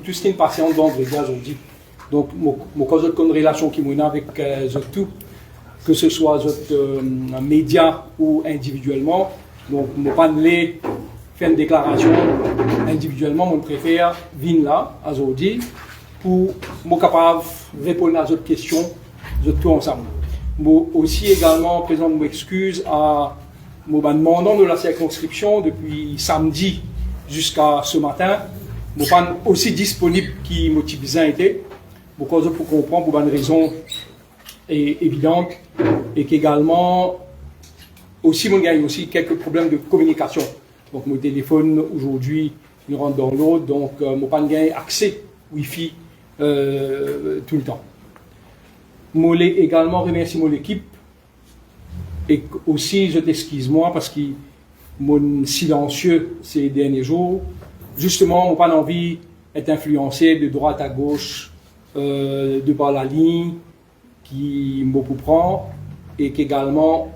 tout ce qui est patient vendredi aujourd'hui. Donc, mon cause de relation qui m'a avec tout, que ce soit un média ou individuellement. Donc, je ne pas faire une déclaration individuellement, je préfère venir là, aujourd'hui, pour être capable de répondre à d'autres questions, tout ensemble. Je aussi également présente mes excuses à mon demandant de la circonscription depuis samedi jusqu'à ce matin. Je suis pas aussi disponible qui motive été. Pour comprendre pour une raison évidente et qu'également aussi mon gagne aussi quelques problèmes de communication. Donc mon téléphone aujourd'hui il rentre dans l'autre, donc mon pas gagne accès Wi-Fi tout le temps. Je voulais également remercier mon équipe et aussi je t'excuse moi parce que mon silencieux ces derniers jours, justement mon pas envie d'être influencé de droite à gauche. De par la ligne qui me prend et qu'également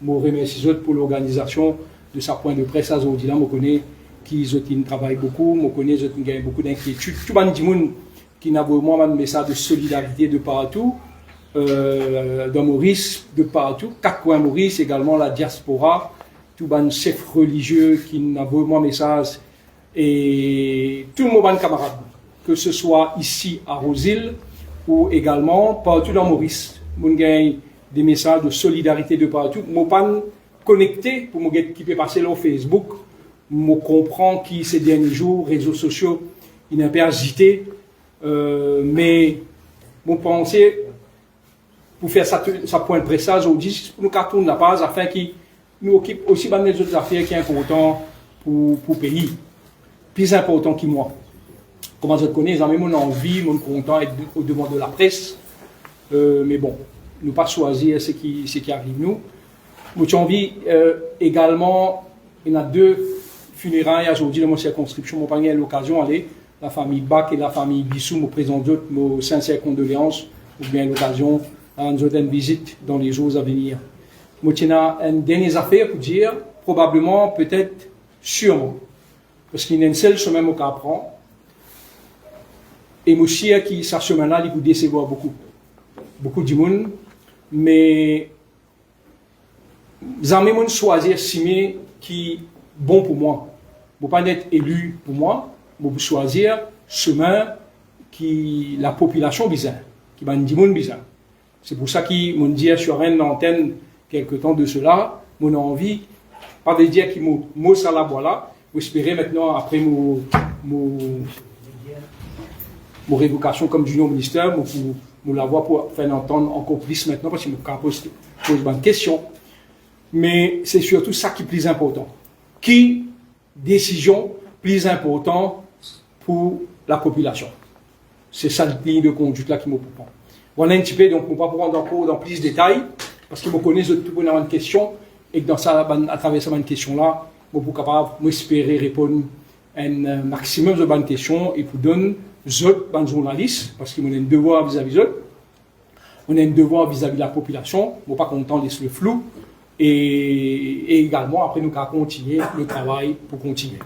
je remercie pour l'organisation de sa point de presse à aujourd'hui. Je connais qu'ils travaillent beaucoup, je connais qu'ils gagnent beaucoup d'inquiétude. Tout le monde qui n'a vraiment un message de solidarité de partout, dans Maurice, de partout, quatre coins Maurice, également la diaspora, tout le chef religieux qui n'a vraiment un message et tout le monde camarade. Que ce soit ici à Rosil ou également partout dans Maurice. On gagne des messages de solidarité de partout. Je suis pas connecté pour me qui peut passer sur Facebook. Je comprends que ces derniers jours, réseaux sociaux, il est un peu agité. Mais je pense pour faire ça point de pressage aujourd'hui, pour nous tourner la base afin qu'il nous occupe aussi dans les autres affaires qui sont importantes pour le pays. Plus important que moi. Comment je te connais, j'ai mon envie, mon content d'être au devant de la presse. Mais bon, nous pas choisir ce qui arrive nous. J'ai envie également, il y a 2 funérailles aujourd'hui dans mon circonscription. Je n'ai pas eu l'occasion d'aller. La famille Bach et la famille Bissou me présentent nos sincères condoléances ou bien l'occasion à une visite dans les jours à venir. J'ai une dernière affaire pour dire, probablement, peut-être, sûrement. Parce qu'il y a une seule chemin qu'on apprend. Et aussi, qui sa chemin-là, il vous décevoir beaucoup de monde, mais jamais moi choisir si qui est bon pour moi. Je ne pas être élu pour moi, je choisir chemin qui la population bizarre, qui va dire bizarre. C'est pour ça qu'ils m'ont dit sur une antenne quelque temps de cela, mon envie, pas de dire qu'il m'a ça la voilà, j'espérais maintenant après mon révocation comme junior ministère, pour l'avoir pour faire entendre encore plus maintenant, parce que je pose une question. Mais c'est surtout ça qui est plus important. Qui décision plus importante pour la population? C'est ça la ligne de conduite là qui me prend. Voilà un petit peu, donc on ne va pas prendre encore dans plus de détails, parce que je connais tout une question, et que dans ça, à travers cette question-là, je suis capable d'espérer répondre à un maximum de bonnes questions et pour donner aux journalistes, parce qu'on a un devoir vis-à-vis d'eux, on a un devoir vis-à-vis de la population, on ne pas content de laisser le flou, et également après nous allons continuer le travail pour continuer.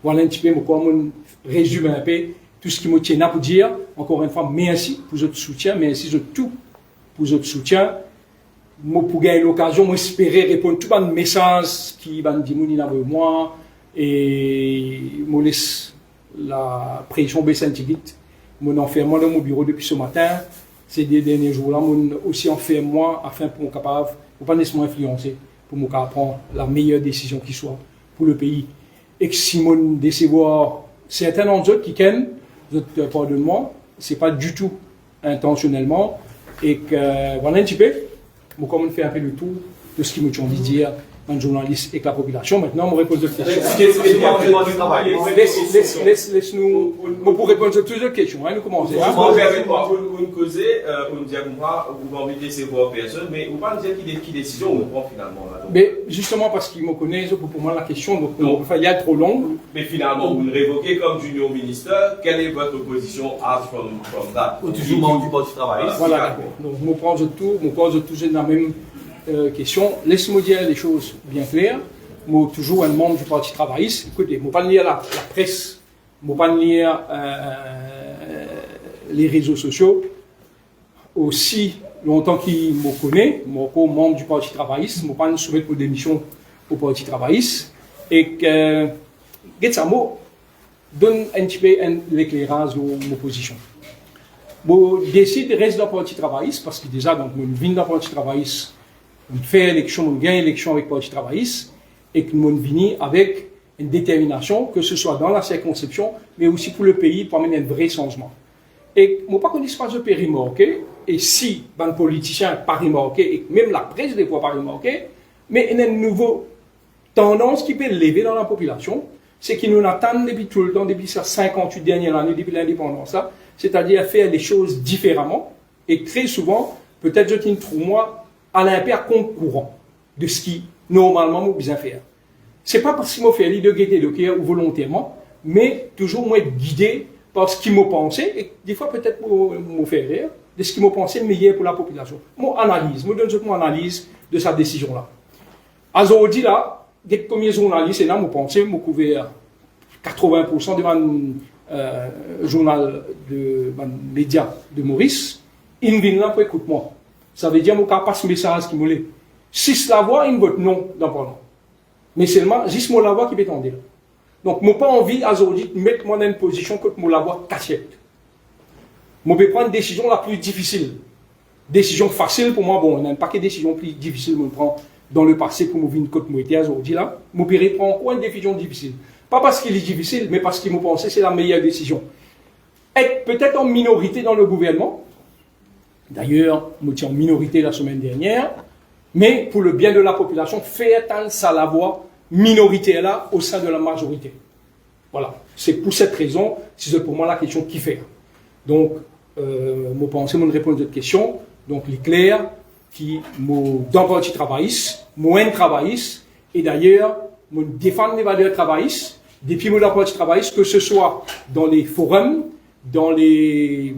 Voilà un petit peu comment on résume un peu tout ce qui me tient à pour dire, encore une fois, merci pour votre soutien, merci de tout pour votre soutien. Moi, pour gagner l'occasion, moi, espérer répondre à tout un message qui va me dire avec moi, et moi, laisse la pression baisser un petit vite. Mon enfermement dans mon bureau depuis ce matin, ces derniers jours-là, mon aussi enfermement afin pour être capable, pour pas nécessairement influencer, pour me prendre la meilleure décision qui soit pour le pays. Et que si mon décevoir certains d'entre eux qui kennent, pardonne-moi, c'est pas du tout intentionnellement, et que voilà un petit peu, moi, comme on fait un peu le tour de ce qui me envie de dire, un journaliste et que la population. Maintenant, on répond aux questions. Laisse-nous, pour répondre à toutes les questions, nous commençons. Vous causez, on dit que vous invitez ces personnes, mais vous ne pouvez pas dire qui décision on prend finalement là. Mais justement parce qu'ils me connaissent, pour moi la question, donc il y a trop long. Mais finalement, vous le révoquez comme junior ministre, quelle est votre position from that? Toujours membre du Parti travailliste. Voilà, d'accord. Donc, je me prends toujours dans la même question. Laisse-moi dire les choses bien claires. Moi, toujours un membre du Parti travailliste. Écoutez, je ne vais pas lire la presse, je ne vais pas lire les réseaux sociaux, aussi longtemps qu'il me connaît, moi, comme membre du Parti travailliste, je pas soumis pour démission au Parti travailliste, et que, ça donne un petit peu l'éclairage de ma position. Je décide de rester dans le Parti travailliste, parce que déjà, donc, je viens dans le Parti travailliste, je fais élection, je gagne élection avec le Parti travailliste, et que je viens avec une détermination, que ce soit dans la circonscription, mais aussi pour le pays, pour amener un vrai changement. Et je ne pas connais pas ce pays remarqué, et si les politiciens pas remarqué, et même la presse des fois pas remarqué, mais il y a une nouvelle tendance qui peut lever dans la population, c'est qu'ils nous attendent depuis tout le temps, depuis ces 58 dernières années, depuis l'indépendance, c'est-à-dire faire les choses différemment, et très souvent, peut-être je trouve moi à l'impair contre courant de ce qui normalement m'a besoin faire. C'est pas parce qu'il m'a fait de guetter le cœur ou volontairement, mais toujours moi être guidé par ce qu'il m'a pensé, et des fois peut-être m'a fait rire, de ce qu'il m'a pensé meilleur pour la population. Mon analyse, me donne mon analyse de sa décision-là. Aujourd'hui, là, des premiers journalistes, et là, mon pensée, m'a couvert 80% de mon journal de mon média de Maurice, ils viennent là pour écouter moi. Ça veut dire, mon cas passe message qui me l'est. Si c'est la voix, ils votent non dans le Parlement. Mais seulement, juste mon la voix qui peut tendre. Donc, je n'ai pas envie aujourd'hui de mettre moi dans une position que mon la voix cachette. Je peux prendre une décision la plus difficile. Décision facile pour moi, bon, il y a un paquet de décisions plus difficiles que je prends dans le passé pour me venir côté moi aujourd'hui là. Je peux prendre quoi une décision difficile? Pas parce qu'il est difficile, mais parce qu'il me pensait que c'est la meilleure décision. Être peut-être en minorité dans le gouvernement. D'ailleurs, je suis en minorité la semaine dernière. Mais pour le bien de la population, faire entendre ça la voix minoritaire là au sein de la majorité. Voilà. C'est pour cette raison, c'est pour moi la question qui fait. Donc, je pense que je réponds à cette question. Donc, il est clair qui dans le Parti travailliste, moins travailliste, et d'ailleurs, je défends les valeurs travaillistes, depuis mon Parti travailliste, que ce soit dans les forums, dans les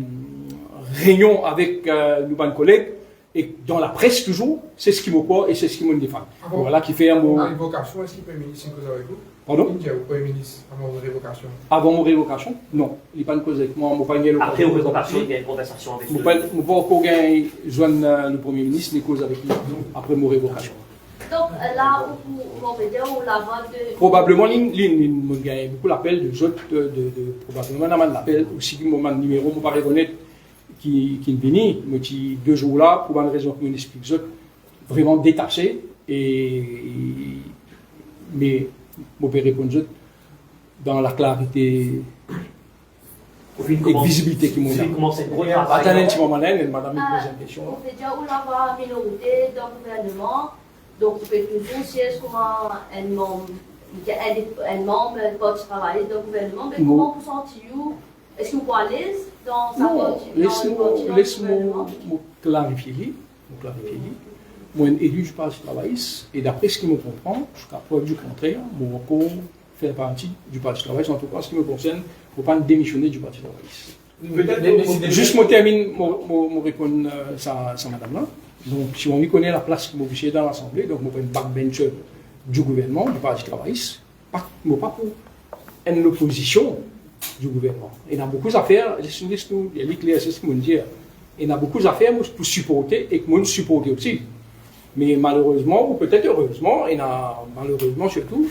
réunions avec nos collègues, et dans la presse toujours, c'est ce qui me croit et c'est ce qui me défend. Voilà qui fait un mot. Avant révocation, est-ce qu'il peut ministre cause avec vous? Pardon? Il y a au Premier ministre avant votre révocation. Avant mon révocation? Non, il n'y a pas de cause avec moi. Après la révocation, il y a une conversation avec lui. Je ne peux pas encore joindre le Premier ministre, les causes avec lui après mon révocation. Donc là où on veut dire où la voix de... Probablement, il me gagne beaucoup l'appel de autres, probablement, il l'appel aussi, mon numéro, je ne peux pas reconnaître qui est venu, mais 2 jours là, pour une raison que je m'explique, vraiment détaché, mais je peux répondre dans la clarité et visibilité qui m'ont donné. Attendez un petit moment là, madame me pose une question. On veut dire où la voix minorité dans le gouvernement, donc vous pouvez toujours siège comme un membre du Parti travailliste dans le gouvernement, mais comment vous sentez-vous? Est-ce que vous êtes à l'aise dans sa partie? Laisse-moi clarifier. Moi, élu du Parti travailliste, et d'après ce qui me comprend, jusqu'à preuve du contraire, mon recours fait partie du Parti travailliste, en tout cas, ce qui me concerne, il ne faut pas démissionner du Parti travailliste. Juste, je termine, je réponds à madame-là. Donc, si on connaît la place que je dans l'Assemblée, donc je prends une backbencher du gouvernement, du Parti travailliste, pas pour une opposition du gouvernement. Il y a beaucoup d'affaires, c'est ce que je dire. Il y a beaucoup d'affaires pour supporter et que moi je supporte aussi. Mais malheureusement, ou peut-être heureusement, et malheureusement surtout,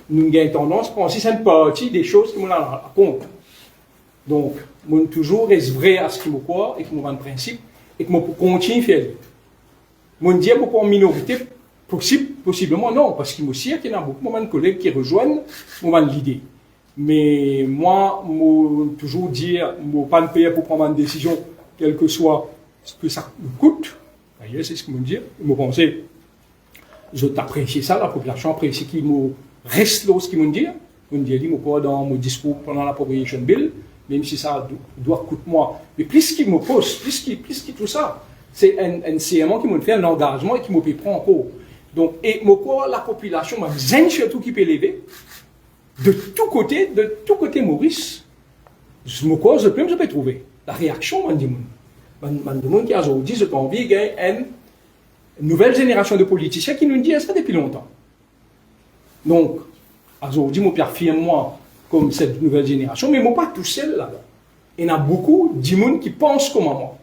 nous avons tendance à penser que c'est une partie des choses qui nous racontent. Donc, moi toujours reste vrai à ce qui me croit et que moi un principe et que moi continue à faire. Moi dire que en minorité, possiblement non, parce qu'il y a beaucoup de collègues qui rejoignent l'idée. Mais moi, je toujours dire, je ne pas me payer pour prendre une décision, quel que soit ce que ça me coûte. D'ailleurs, c'est ce que je me dis. Je pense je t'apprécie ça, la population apprécie qu'il me reste là ce qu'il me dit. Je me dis, dans mon discours pendant la Population Bill, même si ça doit coûter moi. Mais plus qu'il me pose, plus qu'il tout ça, c'est un serment qui me fait un engagement et qui me prend encore. Donc, et la population, j'aime surtout qui peut l'élever. De tout côté Maurice, je peux trouver la réaction de monde qui a aujourd'hui, j'ai envie qu'il y ait une nouvelle génération de politiciens qui nous disent ça depuis longtemps. Donc, aujourd'hui, je affirme moi comme cette nouvelle génération, mais je ne suis pas tout seul là-bas. Il y en a beaucoup de gens qui pensent comme moi.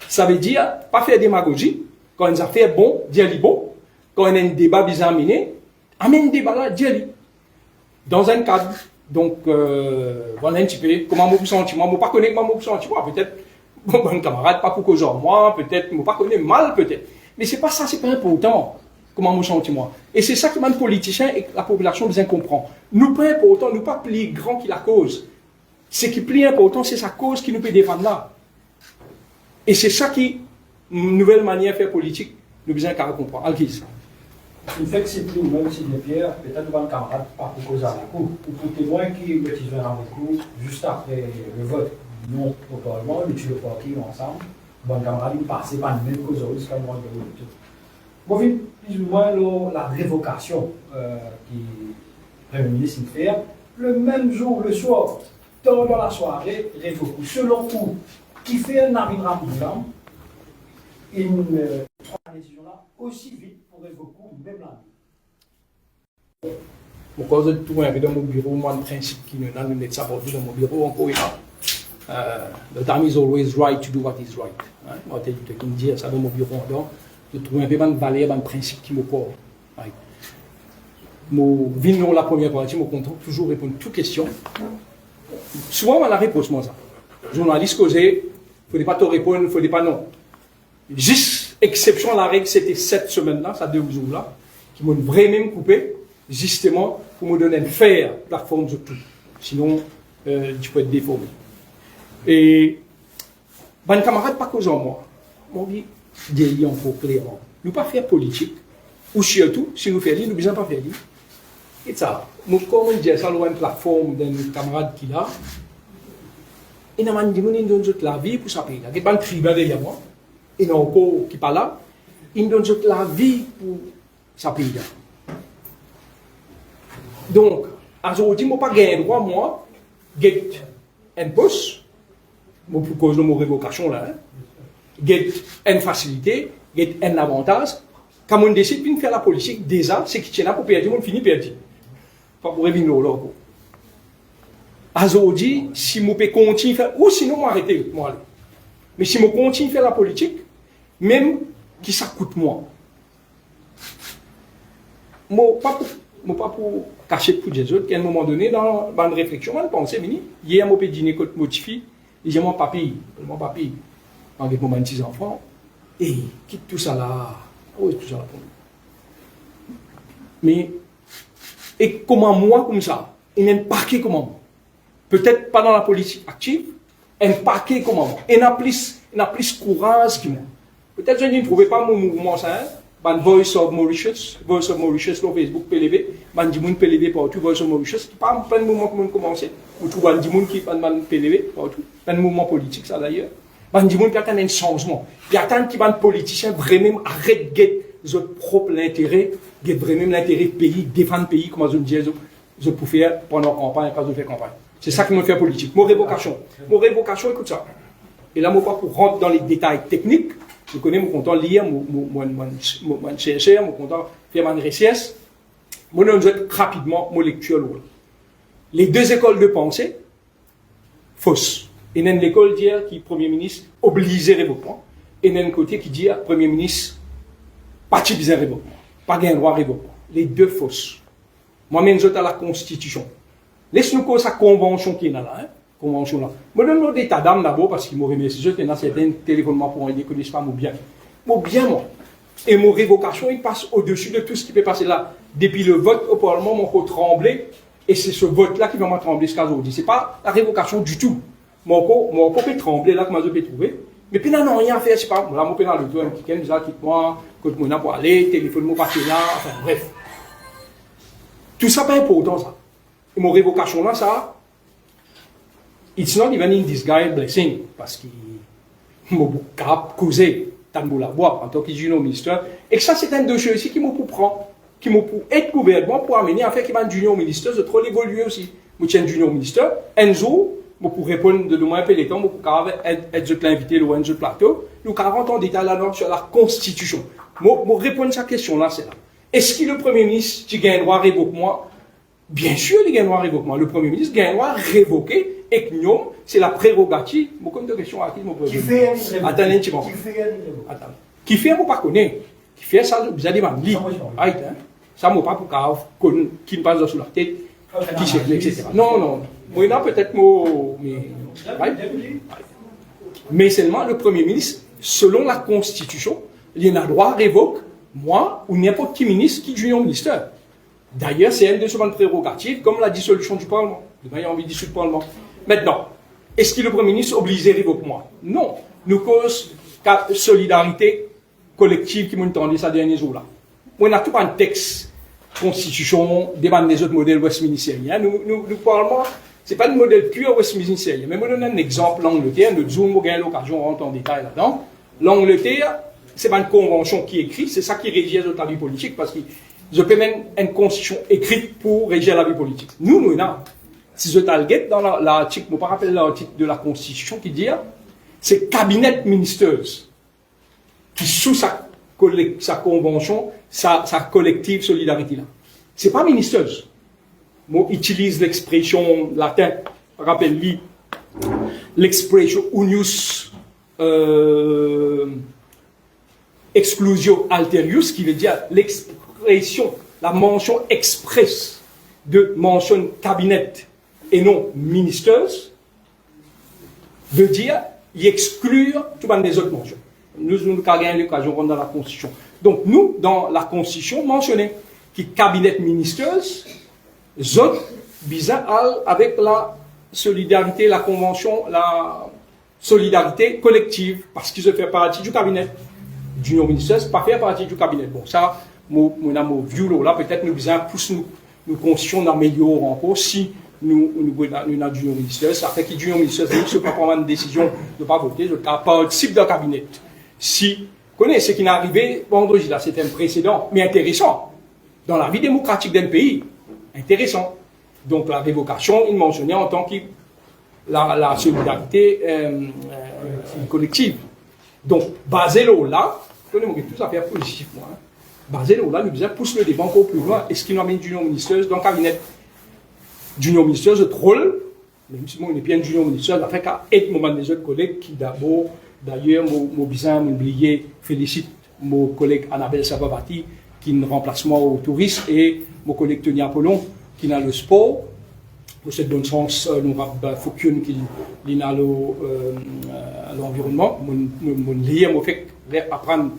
Ça veut dire, pas faire démagogie. Quand une affaire bon, dire les bon. Quand il y a un débat bien amené, amène un débat là, dire les. Dans un cadre. Donc, voilà un petit peu comment je me sens. Moi, je ne pas connais comment je me sens. Peut-être, mon camarade, pas pour que genre moi, peut-être, je ne pas connais mal, peut-être. Mais c'est pas ça, c'est pas important. Comment je me sens, moi. Et c'est ça que les politiciens et la population bien comprend. Nous pas important, nous pas plus grand que la cause. Ce qui est plus important, c'est sa cause qui nous peut défendre là. Et c'est ça qui, une nouvelle manière de faire politique, nous besoin qu'à comprendre. Alkis. Le fait que c'est plus, même si des pierres, peut-être devant le camarade, pas pour causer à la cour, ou pour témoin qui utilisent avec vous juste après le vote, non au Parlement, nous tuons le parti ensemble, bon camarade, il passe par le même cause, jusqu'à moi de tout. Moi, je plus ou moins la révocation qui le Premier ministre fait, le même jour, le soir, dans la soirée, révoque. Selon vous, qui fait un arrivera pour l'homme, il prend la décision là aussi vite pour révoquer même la vie. Mon cause de tout un peu dans mon bureau, moi, le principe qui nous donne de savoir dans mon bureau, encore une fois. The time is always right to do what is right. Moi, je te dis ça dans mon bureau, donc, je trouve un peu de valeur, de principe qui me porte. Je viens dans la première partie, je compte toujours répondre à toutes questions. Souvent, on a la réponse, moi, ça. Journaliste causé, il ne faut pas te répondre, il ne faut pas non. Juste, exception à la règle, c'était cette semaine-là, ça 2 jours-là, qui m'ont vraiment coupé, justement, pour me donner une faire plateforme de tout. Sinon, tu peux être déformé. Et, ben, camarade, pas causant moi. Moi, je dis, encore clairement. Nous pas faire politique, ou surtout, si nous faisons, nous ne besoin pas faire. Et ça, nous, comme on dit, ça, nous avons une plateforme d'un camarade qui l'a. Et nous avons dit, nous donne la vie pour ça pays. Il y a un tribunal derrière moi. Et nous encore qui parle là. Il donne la vie pour ça pays. Donc, aujourd'hui, je n'ai pas gagné droit, moi, get un poste, pour cause de mon révocation là, get une facilité, get un avantage. Quand on décide de faire la politique, déjà, c'est qui tient là pour perdre, on finit perdu. Pas pour revenir là. Aujourd'hui, si je peux continuer à faire, ou sinon, je vais arrêter. Mais si je continue à faire la politique, même qui ça coûte moi. Pas pour cacher pour des autres, qu'à un moment donné, dans une réflexion, je pense, hier, je peux dîner contre motifi, et j'ai mon papier, avec mon petit enfant, et quitte tout ça là. Oui, tout ça là pour nous. Mais, et comment moi, comme ça, il y a un paquet comme moi. Peut-être pas dans la politique active, un paquet comme moi. Il y a plus courage que moi. Peut-être que je ne trouvais pas mon mouvement ça, ban Voice of Mauritius, sur Facebook, PLV, ban di moun PLV partout, Voice of Mauritius, pas un mouvement qui a commencé. Ou tout ban di moun qui ban PLV partout, pas un mouvement politique ça d'ailleurs. Ban di moun qui attend un changement. Il y a tant qui ban politiciens vraiment arrêtent de leur propre intérêt, de vraiment l'intérêt du pays, défendre le pays, comme je disais, je peux faire pendant la campagne, quand je fais campagne. C'est ça qui me fait politique. Mon révocation, écoute ça. Et là, moi, pas pour rentrer dans les détails techniques, je connais mon content lire, mon chercheur, mon content faire mon recherche. Moi, je vais rapidement mon lecture. Les 2 écoles de pensée, fausses. Il y a une école qui dit que Premier ministre obligé révoquement. Et il y a un côté qui dit que Premier ministre pas besoin révoquement. Pas gain droit révoquement. Les 2 fausses. Moi-même, je suis à la Constitution. Laisse-nous cause la convention qui est là. Convention là. Je donne des tas d'âmes d'abord parce qu'il m'a remercié. Je tenais certains téléphonements pour aider que pas mon bien. Mon bien, moi. Et mon révocation, il passe au-dessus de tout ce qui peut passer là. Depuis le vote au Parlement, mon corps tremblait. Et c'est ce vote-là qui va me trembler jusqu'à aujourd'hui. Ce n'est pas la révocation du tout. Mon corps peut trembler là, que je peux trouver. Mais puis, non, rien à faire. Je sais pas. Là, mon père, le doigt, un petit quelqu'un, quitte-moi, côte-moi pour aller, téléphone-moi passer là. Enfin, bref. Tout ça, pas important, ça. Et mon révocation là, ça, it's not even in disguise blessing, parce qu'il m'a capable causé tant de la boire en tant que junior ministre. Et que ça, c'est un dossier aussi qui m'a pour prendre, qui m'a pour être gouvernement pour amener à faire qu'il y ait un junior ministre, de trop évoluer aussi. Je tiens un junior ministre, un jour, je pour répondre de moins un peu les temps, je pour être l'invité le un plateau, nous 40 ans d'état là sur la Constitution. Je répondre à cette question-là, c'est là. Est-ce que le Premier ministre, qui gagne droit à révoquer moi? Bien sûr, il gagne droit à révoquer moi. Le Premier ministre gagne droit à révoquer et que nous, c'est la prérogative. Je vais de questions à qui je Qui fait un livre? Attendez un petit moment. Qui fait un livre? Attends. Qui fait, moi, pas connaître. Qui fait ça, vous allez m'en dire. Ça, moi, pas pour qui ne passe dans sous la tête, qui sait, etc. Non, non. Moi, il a peut-être mais seulement le Premier ministre, selon la Constitution, il a le droit à révoquer moi ou n'importe qui ministre qui est ministère. D'ailleurs, c'est une de ses prérogatives, comme la dissolution du Parlement. Il y a envie de dissoudre le Parlement. Maintenant, est-ce que le Premier ministre est obligé de révoquer moi? Non. Nous cause solidarité collective qui m'a entendu ça dernier jour là. On a tout un texte, constitution, débat des autres modèles westminstériens. Nous Parlement, c'est pas le modèle pur westminstérien. Mais je donne un exemple, l'Angleterre, nous avons eu l'occasion de rentrer en détail là-dedans. L'Angleterre, c'est pas une convention qui est écrite, c'est ça qui régit la vie politique, parce que je peux même une constitution écrite pour régir la vie politique. Nous, si je target dans l'article, je ne me rappelle l'article de la Constitution qui dit, c'est cabinet minister's qui sous sa convention, sa collective solidarité là. C'est pas minister's. Moi, utilise l'expression latine, rappelle-lui, l'expression unius exclusio alterius, qui veut dire l'expression, la mention expresse de mention cabinet et non ministers, veut dire y exclure tout le monde des autres mentions. Nous avons gagné l'occasion dans la Constitution. Donc, nous, dans la Constitution, mentionnons qui cabinet ministers, autres bizarre avec la solidarité, la convention, la solidarité collective, parce qu'ils se fait partie du cabinet. D'union ministère, pas faire partie du cabinet. Bon, ça, mon vieux là, peut-être nous besoin plus nous constituons d'améliorer encore si nous avons d'union ministère. Ça fait que l'union ministère, c'est pas prendre une décision de ne pas voter, je participe d'un cabinet. Si, connaissez ce qui est arrivé vendredi là, c'est un précédent, mais intéressant. Dans la vie démocratique d'un pays, intéressant. Donc la révocation, il mentionnait en tant que la solidarité collective. Donc, basé là, connaissez-moi tout ça fait positif, moi. Basé là, nous pousse le débat encore plus loin. Est-ce qu'il nous amène d'union ministère dans le cabinet d'union ministère, je troll, même si on est bien d'union ministère, ça fait qu'à être moment des autres collègues qui d'abord, d'ailleurs, mon bizarre, mon oublié, félicite mon collègue Annabelle Sabavati, qui est un remplacement au tourisme, et mon collègue Tony Apollon, qui a le sport. Pour cette bonne sens, nous avons Foucault qui a l'environnement. Mon lien, mon fait apprendre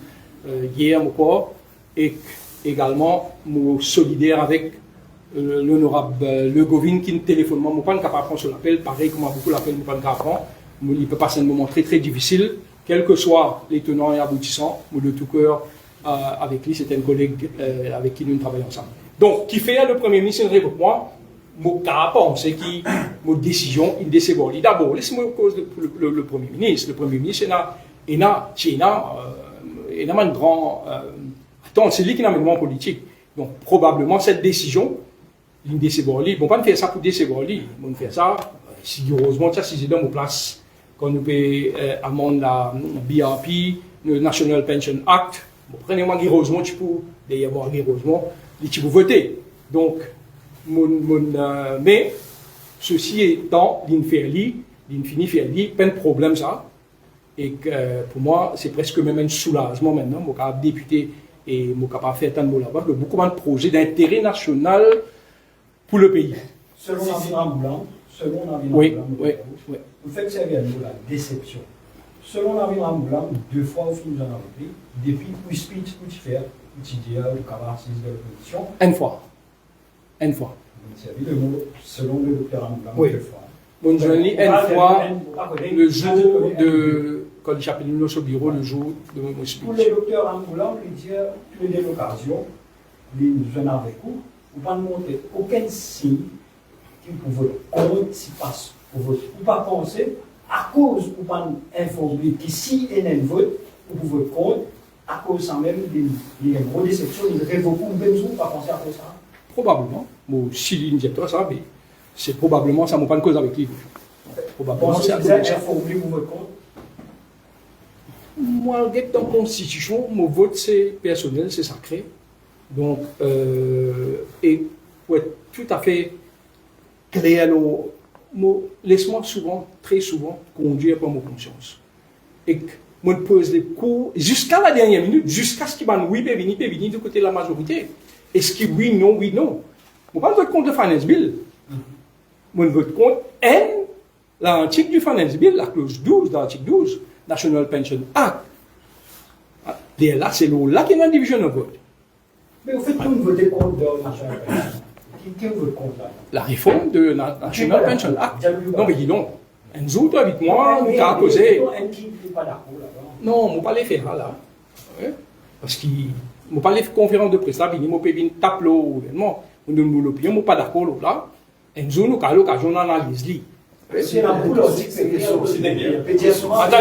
hier, mon corps, et également, mon solidaire avec l'honorable Le Govin qui téléphone. Moi, je ne suis pas capable de prendre sur l'appel, pareil comme beaucoup l'appel, je ne suis pas capable. Il peut passer un moment très très difficile, quels que soient les tenants et aboutissants, de tout cœur avec lui, c'est un collègue avec qui nous travaillons ensemble. Donc, qui fait le Premier ministre, il pour moi, mon cas pensé qui, mon décision, il décide. D'abord, laissez-moi cause le Premier ministre. Le Premier ministre, il a un grand. Attends, c'est lui qui a un mouvement politique. Donc, probablement, cette décision, il décide. Ils ne vont pas faire ça pour décider. Ils vont faire ça, rigoureusement, si c'est dans mon place. Quand nous payons amende la BRP, le National Pension Act, prenez-moi rigoureusement, tu peux, d'ailleurs, rigoureusement, tu peux voter. Donc, mais, ceci étant, l'infini faire pas de problème ça. Et que, pour moi, c'est presque même un soulagement maintenant. Mon cas député et mon capable faire tant de mots là-bas, de beaucoup de projets d'intérêt national pour le pays. Selon l'environnement blanc, oui. Vous faites servir à nous la déception. Selon l'environnement blanc, 2 fois au film, nous en avons pris, depuis pour speech, pour faire, pour dire, le cabaret de l'opposition. Une fois. Vous avez le mot, selon le docteur Amoulam, oui. 2 fois. Bon, je lis une fois, le jour de, quand il s'appelle au bureau, le jour de mon speech. Pour le docteur Amoulam, il dit, tous les occasions, nous en avons beaucoup, vous ne pouvez montrer aucun signe qui pour votre compte s'y passe pour votre. Vous ne pas penser, à cause, vous ne pas informer qu'ici, il y a un vote pour votre compte, à cause sans même d'une grosse déception, il révoque, vous ne pas penser à cause ça. Probablement. Bon, si il dit toi ça, mais c'est probablement ça, n'a pas de cause avec lui. Probablement c'est informé pour votre compte. Moi, dans la Constitution, mon vote c'est personnel, c'est sacré. Donc, et pour être tout à fait clair laisse-moi souvent, très souvent, conduire par ma conscience. Et que moi, je pose les cours jusqu'à la dernière minute, jusqu'à ce qu'il y ait oui, peut venir du côté de la majorité. Est-ce qu'il oui, non, oui, non. Je ne vote pas contre le Finance Bill. Je vote contre l'article du Finance Bill, la clause 12 de l'article 12, National Pension Act. Là, c'est là qu'il y a une division de vote. Mais au fait, nous votons contre le National Pension. Qui vote contre là? La réforme de National Pension Act. Non, mais dis donc. Nous autres, avec moi, nous avons causé. Non, on ne peut pas les faire là. Parce qu'il ne peut pas les faire conférence de presse là, il ne peut pas venir taper l'événement. Nous nous l'opinion, nous ne sommes pas d'accord là. Et nous avons l'occasion d'analyser. C'est la boule aussi. Attendez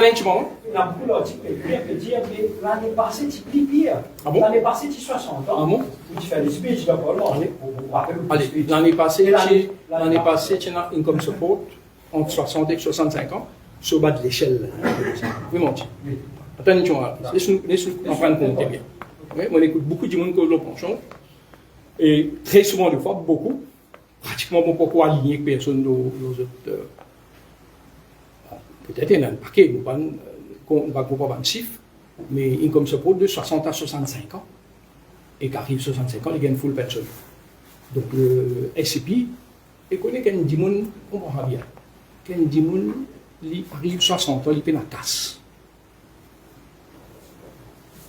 un petit moment. La boule aussi peut dire que l'année passée, tu plies pire. L'année passée, tu 60 ans. Ah bon? Tu fais des speeches de parlement. Allez, l'année passée, tu as une income support entre 60 et 65 ans sur le bas de l'échelle. Oui, mon Dieu. Attendez un petit moment. Laisse-nous en prendre compte bien. Moi, j'écoute beaucoup de monde qui ont pension. Et très souvent, de fois, beaucoup, pratiquement, on ne peut pas aligner avec personne aux autres. Peut-être qu'il y en a un paquet, on ne va pas un chiffre, mais une comme support de 60 à 65 ans. Et qu'arrive 65 ans, il y a une full pension. Donc le SCP, il connaît qu'il y a des gens, on comprend bien, qu'il y a des gens qui arrivent 60 ans, ils paient la casse.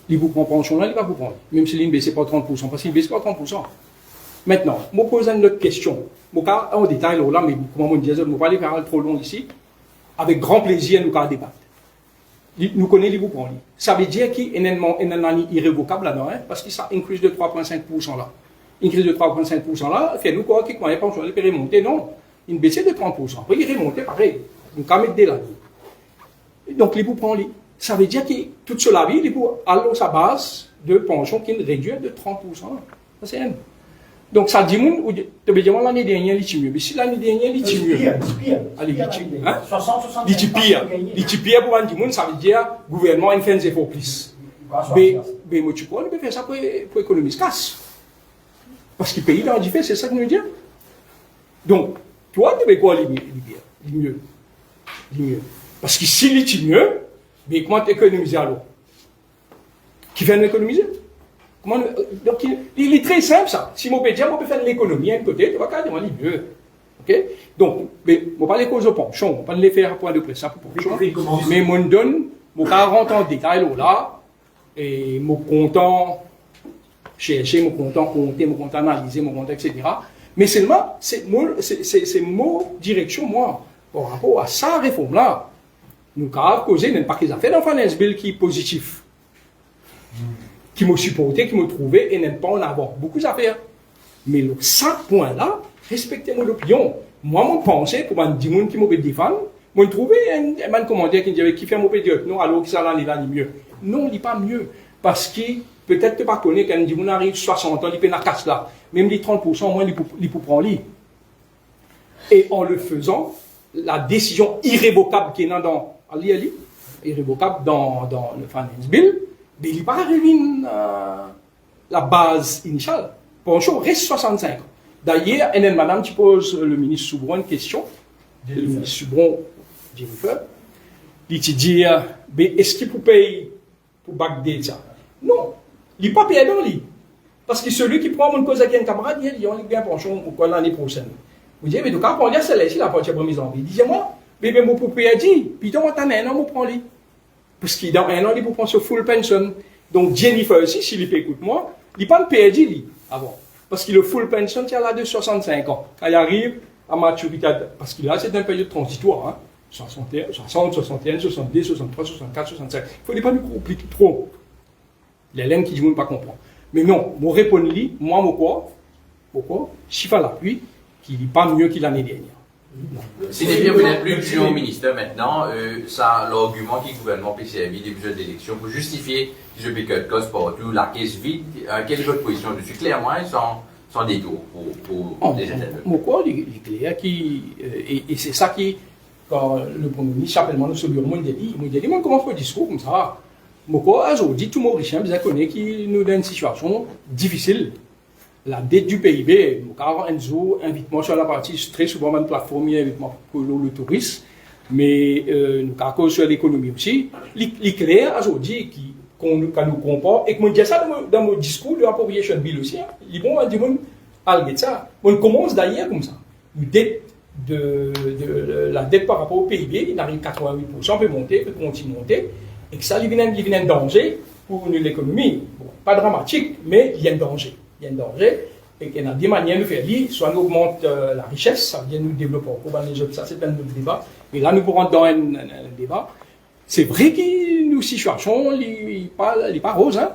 Il vous prend pension là, il va vous prendre. Même s'il ne baisse pas 30%, parce qu'il ne baisse pas 30%. Maintenant, je me pose une autre question. Je ne vais pas en détail là, mais comment on dit, je ne vais pas aller faire trop long ici. Avec grand plaisir, nous allons débattre. Nous connaissons les boucons. Ça veut dire qu'il y a une année irrévocable là-dedans, parce que ça increase de 3,5% là. Une crise de 3,5% là, fait nous quoi, qui croyait pas qu'on allait remonter, non. Une baisse de 30%. Après, il remonte pareil. Nous allons mettre des là. Donc, les boucons, ça veut dire que toute cela vie, les boucons, à sa base de pension qui est réduite de 30%. Ça, c'est un. Donc, ça dit, l'année dernière, il est mieux. Mais si l'année dernière, il est mieux. Allez, il est pire. 60, il est pire. Il est pire pour un monde, ça veut dire le gouvernement fait des efforts plus. Mais moi, tu crois, on peut faire ça pour économiser casse. Parce que le pays dans le fait, c'est ça que nous disons. Donc, toi, tu veux quoi, il mieux. Parce que s'il est mieux, mais comment t'économiser alors? Qui fait l'économiser? Donc, il est très simple ça. Si je peux dire, on peut faire l'économie à un côté, tu vas quand même mieux. Ok? Donc, je ne vais pas les causes de pension, je ne vais pas les faire à point de presse pour pension. Mais je me donne, je rentre en détail là, et je suis content chercher, je suis content compter, je suis content analyser, je suis content, etc. Mais seulement, c'est mon direction, moi, par rapport à sa réforme-là. Nous avons causé un paquet d'affaires dans le Finance Bill qui est positif. Qui m'ont supporté, qui m'ont trouvé, et n'aiment pas en avoir beaucoup d'affaires. Mais le 5 points là, respectez mon opinion. Moi, mon pensée, pour me dire qui m'ont défendre, moi, trouvé un commentaire qui disait qui fait mon pédiatre, non, alors que ça là, il est mieux. Non, il n'est pas mieux. Parce que peut-être que pas connaître quand on arrive 60 ans, il paye la casse là. Même les 30%, moins, il peut prendre. Et en le faisant, la décision irrévocable qui est irrévocable dans le Finance Bill, mais il n'est pas arrivé la base initiale. Pension reste 65 ans. D'ailleurs, madame, tu poses le ministre Soubron une question. Le ministre Soubron, Jennifer, il te dit, est-ce qu'il peut payer pour backdate ça? Non, il n'est pas payé dans lui. Parce que celui qui prend mon cause avec un camarade, il a bien pension pour l'année prochaine. Vous dites, mais donc, quand on dit, c'est là, la pension pour mise en vie. Dis-moi, mais mon propriétaire dit, puis dans un an, on prend lui. Parce qu'il dans un an, il peut prendre ce full pension. Donc, Jennifer aussi, s'il écoute moi, il n'est pas perdu, lui, avant. Parce que le full pension, il a là de 65 ans. Quand il arrive à maturité, parce qu'il a, c'est une période transitoire, hein. 60, 61, 62, 63, 64, 65. Il ne faut pas nous compliquer trop. Les laines qui ne pas comprendre. Mais non, moi, réponds-lui, moi, pourquoi? Chiffre à l'appui, qu'il n'est pas mieux qu'il l'année dernière. Si les bien vous n'êtes plus adjoint au ministère maintenant, ça l'argument qui le gouvernement PCAV des budgets d'élection pour justifier que je paye de cost partout, la caisse vide, quelle est votre position dessus? Clairement, sans détour pour les jeunes. Pourquoi il est clair et c'est ça qui, quand le Premier ministre, certainement, nous sommes il m'a dit, moi, comment on fait un discours comme ça? Pourquoi aujourd'hui, tout le monde riche, bien connu, qui nous donne une situation difficile. la dette du PIB, car Enzo invite-moi sur la partie, très souvent même plateforme, il invite-moi pour le tourisme, mais nous avons sur l'économie aussi. L'éclair aujourd'hui qu'on nous compare, et que je dis ça dans mon discours de l'appropriation bill aussi, ils vont dire ça. On commence d'ailleurs comme ça. Une dette la dette par rapport au PIB, il arrive 88%, peut monter, peut continuer à monter, et que ça, il vient un danger pour l'économie. Bon, pas dramatique, mais il y a un danger. Il y a un danger, et qu'il y a des manières de faire lire, soit on augmente la richesse, ça vient nous développer encore, ça c'est un autre débat, mais là nous pourrons dans un débat. C'est vrai que nous situation, il n'est pas rose, hein.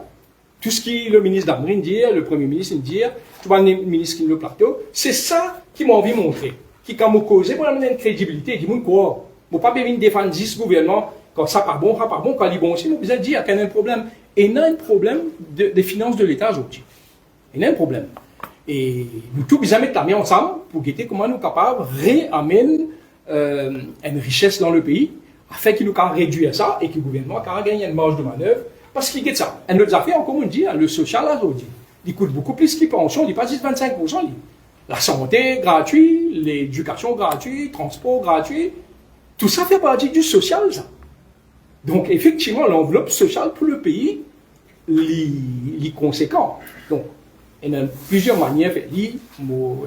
Tout ce que le ministre d'Amrin dit, le premier ministre dit, tout le ministre qui le plateau, c'est ça qui m'a envie de montrer. Qui, quand m'a causé, pour amener une crédibilité, dit, mon quoi, je ne pas bien défendre ce gouvernement, quand ça pas bon, quand il est bon aussi, vous avez dit, qu'il y a un problème. Et il y a un problème des finances de l'État aujourd'hui. Il y a un problème. Et nous tous, nous mettre la main ensemble pour guetter comment nous sommes capables de réamener une richesse dans le pays, afin qu'il nous puisse réduire ça et que le gouvernement puisse gagner une marge de manœuvre. Parce qu'il y a ça. Et notre affaire, comme on dit, le social aujourd'hui, il coûte beaucoup plus qu'il pension, il passe 25%. La santé gratuite, l'éducation gratuite, le transport gratuit, tout ça fait partie du social, ça. Donc, effectivement, l'enveloppe sociale pour le pays, est conséquent. Donc, il y a plusieurs manières de faire.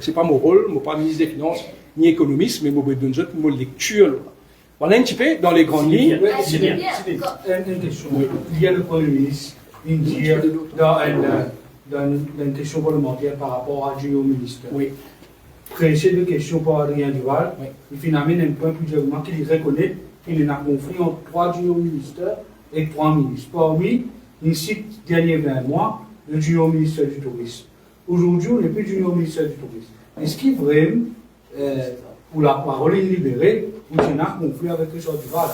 Ce n'est pas mon rôle, je ne suis pas ministre des Finances, ni économiste, mais je vais donner une lecture. Voilà un petit peu dans les grandes lignes. Une question. Il y a le Premier ministre, il dit dans une question parlementaire par rapport à Junior Ministre. Oui. Pressé de questions par Adrien Duval, Oui. il finalement un point plus directement qu'il reconnaît qu'il y a un conflit entre 3 Junior Ministres et 3 ministres. Parmi les 6 derniers 20 mois, le Junior Ministre du Tourisme. Aujourd'hui, on n'est plus Junior Ministre du Tourisme. Est-ce qu'il est vrai, pour la parole libérée, ou qu'il y a un conflit avec Richard Duval?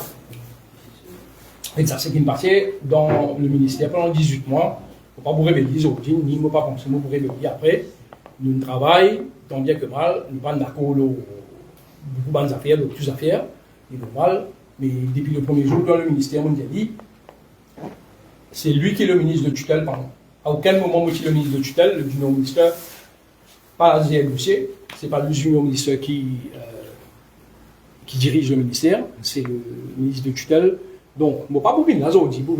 Et ça, c'est qui me passait dans le ministère pendant 18 mois. Il ne faut pas vous réveiller aujourd'hui, ni ne pas penser vous réveiller après. Nous travaillons, tant bien que mal, nous pas d'accord beaucoup de bonnes affaires, de plus affaires, il est normal. Mais depuis le premier jour dans le ministère mondial, c'est lui qui est le ministre de tutelle, pardon. À aucun moment, moi, je suis le ministre de tutelle, le junior ministre, pas ZLUC, ce n'est pas le junior ministre qui dirige le ministère, c'est le ministre de tutelle. Donc, je ne vais pas vous là aujourd'hui, vous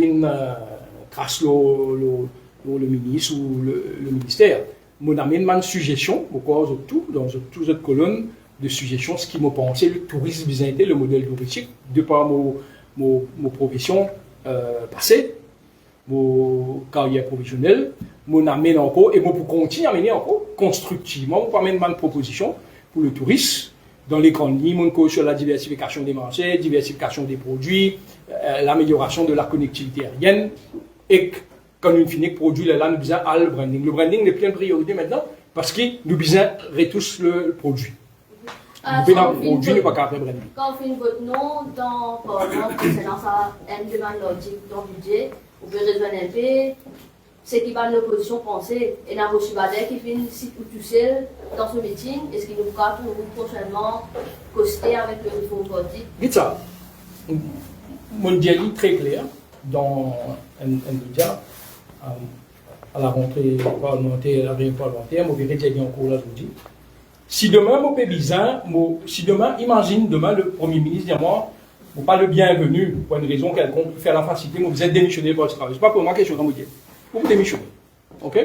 trace le ministre ou le ministère. Je amène une suggestion, dans toutes les colonnes de suggestions, ce qui m'a pensé, le tourisme byzantin, le modèle touristique, de par mon profession passée, mon carrière professionnelle, je amène encore, et je peux continuer à amener encore, constructivement, je amène une proposition pour le tourisme, dans les grandes lignes, sur la diversification des marchés, diversification des produits, l'amélioration de la connectivité aérienne, et quand nous finissons le produit, là, nous besoin le branding. Le branding n'est plus une priorité maintenant, parce que nous besoin retoucher le produit. Nous besoin le produit, ne pas faire branding. Quand on fait votre nom dans le Parlement, concernant ça, une demande logique dans le budget, on peut résoudre un MP, c'est qui va l'opposition penser, et n'a reçu Badet qui fait une site où tout seul dans ce meeting, est-ce qu'il nous pourra prochainement coster avec le réforme politique? Dites ça. Mon dialogue très clair dans un média à la rentrée parlementaire, à la réunion parlementaire, je vais dire encore là aujourd'hui. Si demain, mon paysan, si demain, imagine demain le Premier ministre dit moi, vous pas le bienvenu pour une raison quelconque, pour faire la facilité, vous êtes démissionné pour ce travail. Ce n'est pas pour moi quelque chose à vous dire. Vous démissionnez. Ok?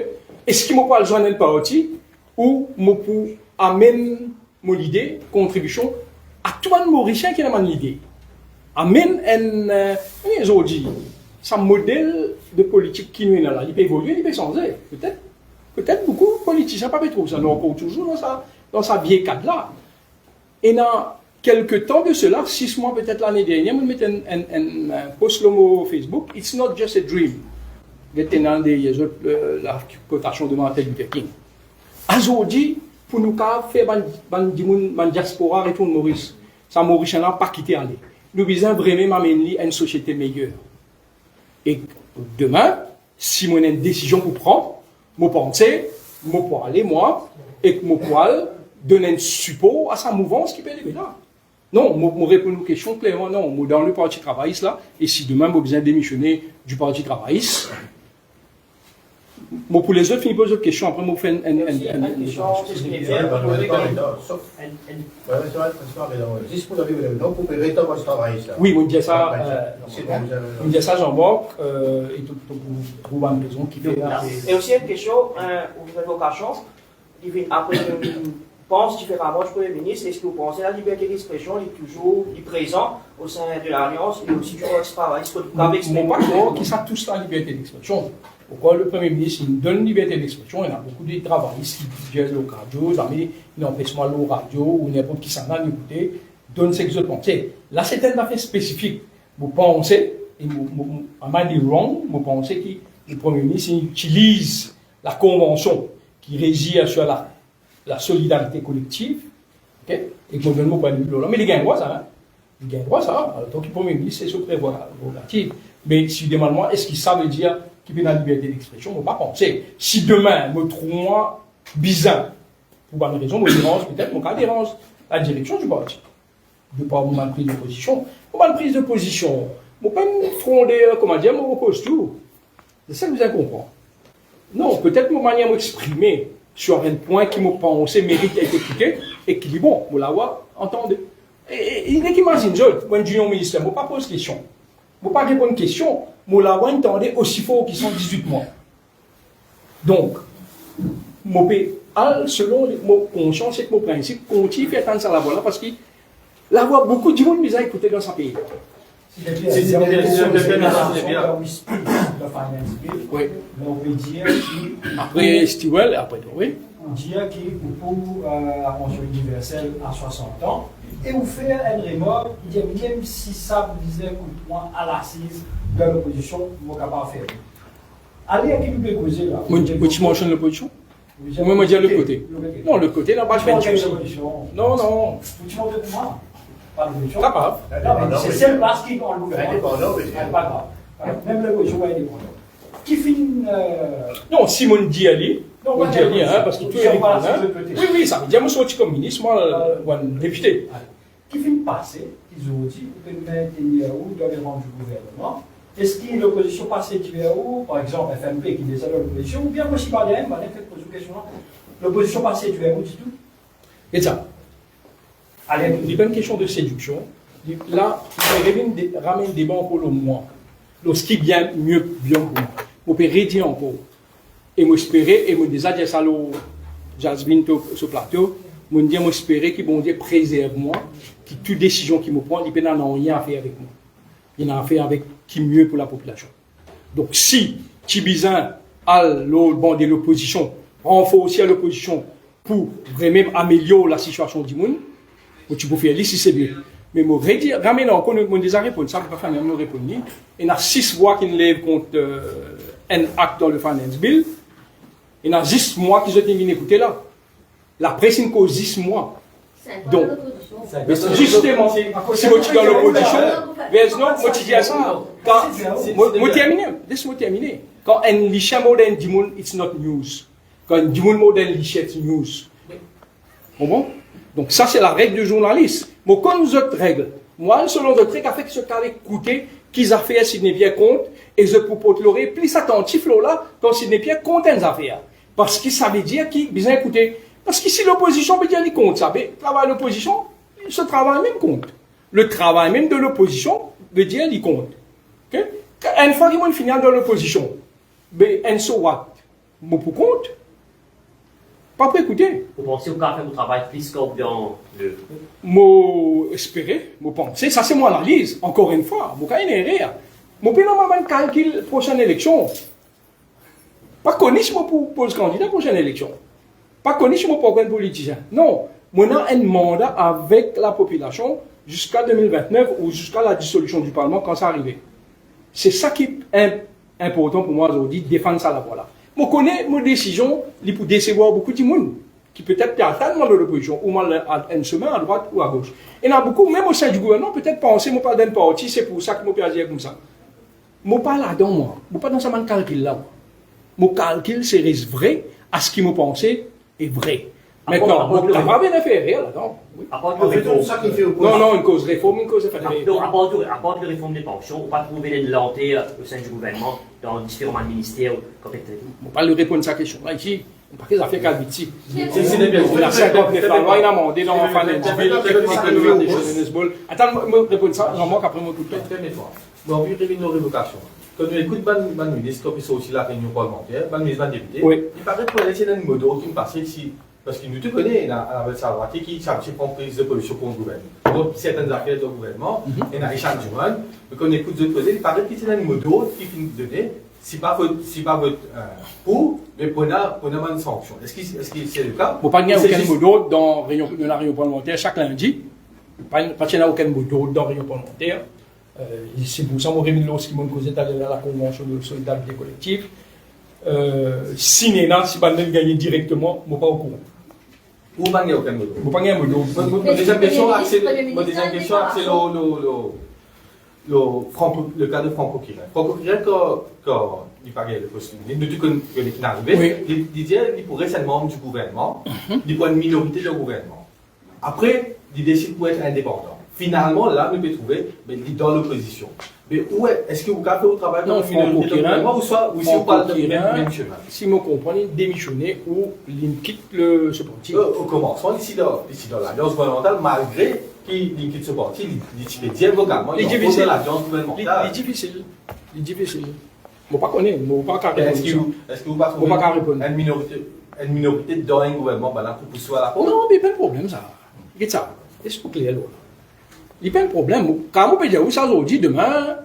Est-ce qu'il ne pas le joindre le parti ou je peux amener mon idée, contribution à tout le Mauricien qui a mon idée? Amène un aujourd'hui, c'est un modèle de politique qui nous est là. Il peut évoluer, il peut changer. Peut-être beaucoup de politiciens ne peuvent pas trouver ça. Nous encore toujours dans sa vieille cadre-là. Et dans quelques temps de cela, 6 mois peut-être l'année dernière, on met un post sur Facebook. It's not just a dream. Maintenant, la cotation de Martin Luther King. Aujourd'hui, pour nous faire une diaspora retourne Maurice, ça Maurice n'a pas quitté aller. Nous visons vraiment amener une société meilleure. Et demain, si on a une décision pour prendre, je pense, je peux aller moi, et que je peux donner un support à sa mouvance qui peut aller là. Non, je réponds aux questions clairement, non, je dans le Parti travailliste là, et si demain je besoin de démissionner du Parti travailliste, Moi, pour les autres, je pose une question. Après, je fais une question, c'est ce qui est bien. Oui, on dit ça. C'est On dit ça, Jean-Marc, et tout pour une raison qui fait. Et aussi une question, une révocation, après, je pense différemment du Premier ministre. Est-ce que vous pensez que la liberté d'expression est toujours présente au sein de l'Alliance et aussi du travail? Est-ce que vous avez expliqué qui ça touche la liberté d'expression? Pourquoi le Premier ministre il donne liberté d'expression? Il y a beaucoup de travaillistes qui viennent au radio, il empêche moi au radio ou n'importe qui s'en a écouter, donne ce que je pense. Là, c'est un affaire spécifique. Vous pensez, et à ma dit wrong, vous pensez que le Premier ministre utilise la convention qui régit sur la solidarité collective, okay? Et que le gouvernement pas de là. Mais il gagne droit ça, hein? Il gagne droit ça. Donc le Premier ministre, c'est ce prérogative. Mais si je demande moi, est-ce que ça veut dire qu'il y a la liberté d'expression? Je ne pas penser. Si demain, je trouve moi bizarre, pour une raison, je dérange peut-être, mon cas dérange la direction du parti. De par mon prise de position. Mon prise de position, je ne peux pas me fonder, comment dire, je repose tout. C'est ça que vous avez compris. Non, peut-être mon manière de m'exprimer sur un point qui me pensait mérite d'être écouté et qui dit bon, vous l'avoir entendu. Et il est qu'imagine, moi, je dis au ministère, je ne pas poser question. Je ne pas répondre question, je l'avoir entendu aussi fort qu'ils sont 18 mois. Donc, selon mon conscience et mon principe, continue à faire attendre ça là-bas parce que là-bas, beaucoup de monde nous a écouté dans ce pays. C'est bien, oui. On peut dire après Stewell, après oui. On dit qu'il pour la pension universelle à 60 ans et vous fait un remords, il dit même si ça vous disait que moi à l'assise de l'opposition, vous n'êtes pas faire. Allez, à qui vous pouvez causer là? Tu mentionnes l'opposition? Moi, je dis le côté. Non, le côté n'a pas de l'opposition. Non, non. Vous montrez pour moi? Pas l'opposition. Pas grave. C'est celle place qui est dans le gouvernement. Pas grave. Même l'opposition est indépendante. Qui finit. Non, Simone Diali. Non, on dit hein, parce que tout est oui, oui, ça veut dire que je suis comme ministre, moi, un député. Qui finit passer, ils ont dit, que nous maintenir où dans les rangs du gouvernement. Est-ce que l'opposition passée du où, par exemple, FMP qui est dans l'opposition, ou bien aussi par les M, pose une question là. L'opposition passée du où, du tout? Et ça. Allez, il n'y a pas une question de séduction. Là, il ramène des bancs pour le mois. Ce qui est bien mieux pour moi. On peut rédiger encore. Et m'espérer, et me déjà dire ça à Jasmine sur le plateau, me dire m'espérer que bon Dieu préserve moi, que toute décision qu'il me prend, il n'a rien à faire avec moi. Il n'a à faire avec qui mieux pour la population. Donc si Tibizin a le banc de l'opposition, renforcer l'opposition pour vraiment améliorer la situation du monde, tu peux faire si c'est bien. Mais je ramène encore, je déjà répondu, ça ne peut pas faire même répondre. Il y a 6 voix qui lèvent contre un acte dans le Finance Bill. Il y a 10 mois qui ont été écoutés là. La presse, il cause 10 mois. Donc, justement, si moi je suis dans l'opposition, non, moi je dis à ça. Laisse-moi terminer. Quand un lichet moderne dit it's not news. Quand un dit moderne lichet, it's news. Bon? Donc ça, c'est la règle du journaliste. Mais quand nous autres règles, moi, selon notre règle, avec ce cas écouter, qu'ils affaires s'il n'est bien compte, et je peux l'aurait plus attentif là, quand s'il n'est bien compte des affaires. Parce que ça veut dire qu'il besoin écouter. Parce que si l'opposition veut dire qu'il compte, ça veut travail de l'opposition, ce travail même compte. Le travail même de l'opposition veut dire qu'il compte. Okay? Une fois qu'ils vont finir dans l'opposition, mais and so what? Bon pour compte? Pas pour écouter. Vous pensez qu'on a fait mon travail plus qu'au dans le. Moi, espérer, moi penser, ça c'est mon analyse. Encore une fois, moi quand il est rire. Moi puis normalement calcul prochaine élection. Pas connu moi pour le candidat prochaine élection. Pas connu moi pour un politicien. Non, moi on a un mandat avec la population jusqu'à 2029 ou jusqu'à la dissolution du Parlement quand ça arrive. C'est ça qui est important pour moi aujourd'hui, défendre ça là voilà. Je connais mes décisions pour décevoir beaucoup de monde qui peut-être attendent de l'opposition ou mal un chemin à droite ou à gauche. Il y en a beaucoup, même au sein du gouvernement, peut-être penser, moi pas d'un parti, c'est pour ça que je peux dire comme ça. Je ne suis pas là-dedans, moi. Je ne suis pas dans ce calcul là. Mon calcul, c'est vrai à ce qui me pensait est vrai. Maintenant, on n'a pas bien fait là-dedans. Oui. À part de En fait, réforme, tout ça qui fait au Non, non, une cause réforme, une cause fédérale. donc, à part de réforme des pensions, on va trouver des lenteurs au sein du gouvernement dans différents ministères compétents. On va lui répondre à sa question. Là, ici, on n'a pas les affaires calvities. C'est bien. On a 50 des femmes, il a demandé dans l'enfant d'individu, attends, moi, répondre ça, j'en manque après mon coup de tête. Bon, on vient de nos révocations. Quand on écoute le ministre, comme ils sont aussi la réunion parlementaire, le ministre va député, Oui. il paraît pour laisser un mot qui me passe ici. Parce qu'il nous te connaît, à la Salvati, qui s'est prend prise de position pour le gouvernement. Donc, certaines affaires du gouvernement, et dans les champs du monde, mais quand on écoute de poser, il paraît que c'est un mot qui finit de donner, si pas votre pour, mais pour une sanction. Est-ce que c'est le cas? Il ne faut pas y avoir aucun mot d'autre dans la réunion parlementaire chaque lundi. Pas qu'il n'y a aucun mot d'autre dans la réunion parlementaire. C'est pour ça que Rémi Lorsky m'a causé à la convention de solidarité collective. Si Néna, si Bandel gagne directement, je ne suis pas au courant. Ou pas n'y a aucun mot. Je ne pas y avoir mot d'autre. Moi, deuxième question, c'est le cas de Franco Kirin. Franco Kirin, quand il parlait de postulé, nous disons qu'il est arrivé, il disait qu'il pourrait être membre du gouvernement, il pourrait être une minorité du gouvernement. Après, il décide pour être indépendant. Finalement, là, nous pouvons trouver dans l'opposition. Mais où est-ce que vous avez fait au travail dans une minorité du gouvernement ou si vous parlez de même chemin? Si je comprends, il démissionné ou il quitte ce parti. Au commencement, ici dans l'alliance gouvernementale, malgré qu'il quitte ce parti, il dit vocalement qu'il est dans l'alliance gouvernementale. Il est difficile. Il est difficile. Je ne sais pas connaître, je ne sais pas répondre. Est-ce que vous pas trouver une minorité dans un gouvernement pour pousser à la porte? Non, mais pas de problème ça. Regarde ça. Est-ce que c'est clair là? Il n'y a pas de problème. Quand on peut dire, ça aujourd'hui, demain,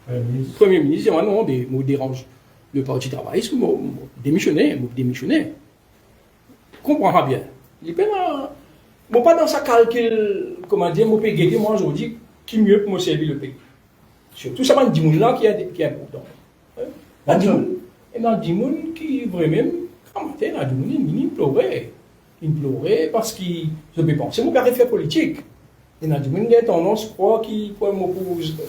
le Premier ministre, non, mais me dérange le Parti travailliste, je démissionner. Comprends bien. Il n'est pas dans sa calcul, comment dire, je peux guetter moi aujourd'hui, qui mieux pour me servir le pays. Surtout ça, c'est un là qui est important. Il y a des gens qui vraiment, quand matin, ils pleurait parce que je peux penser, je peux faire politique. Il y a des gens qui ont tendance à croire qu'ils peuvent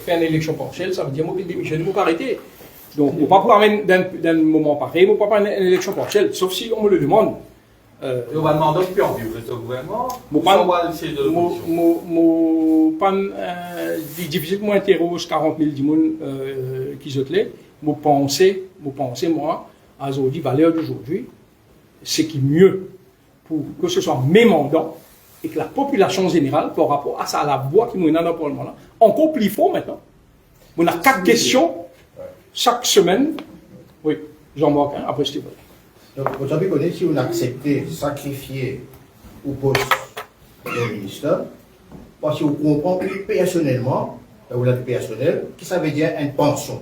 faire une élection partielle, ça veut dire que je peux démissionner, je peux arrêter. Donc, on ne peut pas parler d'un moment pareil, on ne peut pas faire une élection partielle, sauf si on me le demande. On va demander plus en vivre au gouvernement. C'est difficile pour moi d'interroger 40 000 personnes qui sont là. Je pense, moi, à la valeur d'aujourd'hui, c'est qui mieux pour que ce soit mes mandats et que la population générale, par rapport à ça, à la voix qui nous est dans le Parlement, là, encore plus fort maintenant. On a 4 questions chaque semaine. Oui, Jean-Marc, après je te vois. Donc, vous avez connu si on acceptait de sacrifier au poste de ministre, parce qu'on comprend que personnellement, là où la vie personnelle, qui ça veut dire une pension.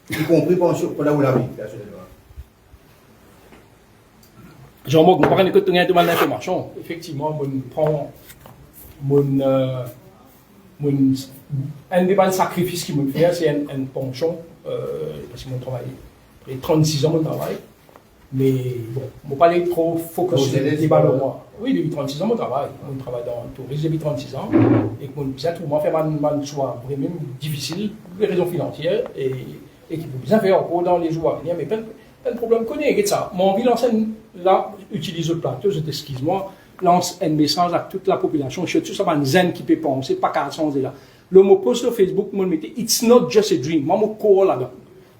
Y compris pension pour là où la vie personnellement. Jean-Marc, je ne sais pas de l'information. Effectivement, je prends un des sacrifices qui me fait, c'est une pension, parce que je travaille. J'ai 36 ans de travail. Mais bon, je ne vais pas aller trop focus sur le débat de moi. Oui, depuis 36 ans, je travaille. Je travaille dans le tourisme depuis 36 ans. Et que je trouve faire un choix vraiment difficile, pour les raisons financières, et qu'il faut bien faire encore dans les jours à venir. Mais pas de problème, connais ça. Mon envie lancer là, utilise le plateau, je t'excuse-moi, lance un message à toute la population. Je suis tout ça, un zen qui peut penser, pas qu'à changer là. Le mot post sur Facebook, je me mettais, it's not just a dream. Moi, je cours là-dedans.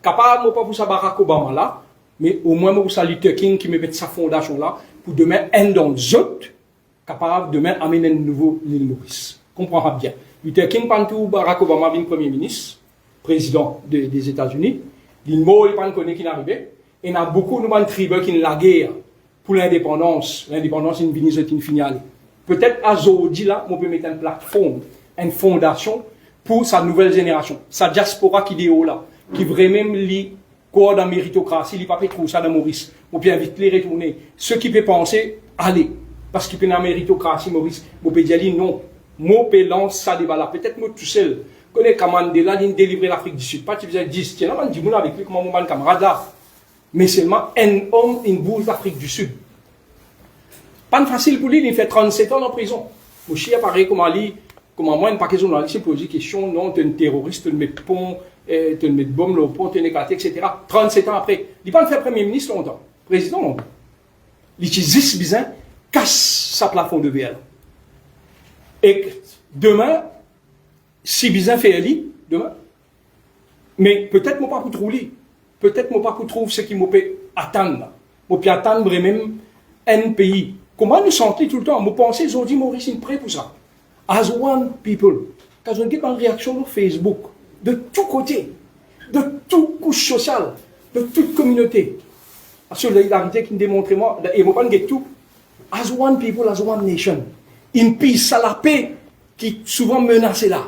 Capable, pas pour ça, Barack Obama là. Mais au moins, je salue Luther King qui me met sa fondation là pour demain, un dans les autres, capable demain amener un nouveau l'île Maurice. Comprends bien. Luther King, pendant Barack Obama vient Premier ministre, président des États-Unis, l'île Maurice, il ne connaît qui n'arrivait. Et il y a beaucoup de tribus qui ont la guerre pour l'indépendance. L'indépendance, c'est une finale. Peut-être à Zodi là, on peut mettre une plateforme, une fondation pour sa nouvelle génération, sa diaspora qui est là, qui vraiment lit quoi dans la méritocratie, il ne peut pas trouver ça dans Maurice. On peut inviter les retourner. Ceux qui peuvent penser, allez. Parce qu'il peut y avoir la méritocratie, Maurice. On peut dire non. Moi, je lance ça débat là. Peut-être moi tout seul. Je connais Kamandela, il délivrer l'Afrique du Sud. Pas tu faisais 10. Tiens, là, on dit, avec lui, comment mon camarade là. Mais seulement un homme, une bourse d'Afrique du Sud. Pas facile pour lui, il fait 37 ans en prison. Mon chien apparaît comment moi, une paquet de journalistes se posent des questions, non, tu es un terroriste, tu es un mec pont, tu es un mec bombe, tu es un écarté, etc. 37 ans après. Il n'a pas fait Premier ministre longtemps, président longtemps. l'utilise bien, casse sa plafond de verre. Et demain, si bien fait ali, demain, mais peut-être moi pas pour trouver, peut-être moi pas pour trouver ce qui me peut attendre, moi peut attendre même un pays. Comment nous sentons tout le temps? Moi pensez, ils ont dit Maurice, il est prêt pour ça. As one people, quand on dit une réaction sur Facebook, de tous côtés, de toute couche sociale, de toute communauté, la solidarité qui me démontre moi, et moi pas tout, as one people, as one nation, in peace, ça la paix qui souvent menacée là,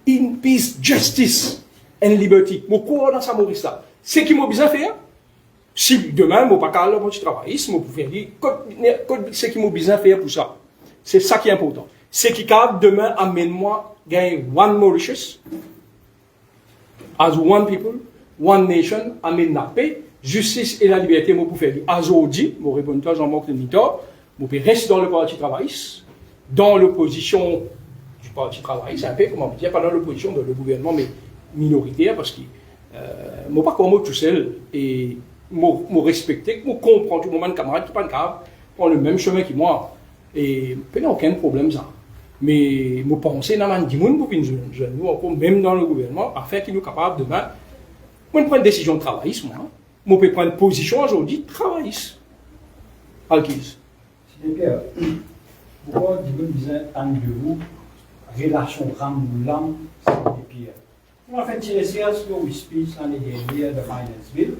in peace, justice and liberty. Moi quoi dans ça Maurice là, c'est qui m'a besoin faire. Si demain moi pas calme mon travail, moi pour faire dire, c'est qui m'a besoin faire pour ça. C'est ça qui est important. C'est qui capable demain amène-moi gagner one Mauritius, as one people, one nation, amène la paix, justice et la liberté, moi pour faire dire. Aujourd'hui, moi répondre toi Jean-Marc Nitor, moi peux rester dans le parti travailliste, dans l'opposition du parti travailliste, c'est un peu comment dire, pas dans l'opposition de le gouvernement, mais minoritaire, parce que moi pas comme moi tout seul, et moi respecter, moi comprendre tout le moment de camarades qui pas capable prendre le même chemin que moi, et il n'y a aucun problème ça. Mais moi penser dans man monde pour une jeune nous encore même dans le gouvernement afin qu'il nous capable demain moi prendre une décision travailliste moi peut prendre position aujourd'hui travailliste Alkis. C'est Pierre. Pourquoi dit-on disait en de vous relation ram-boulam c'est Pierre. On a fait tirer sur le speech l'année dernière de Finance Bill.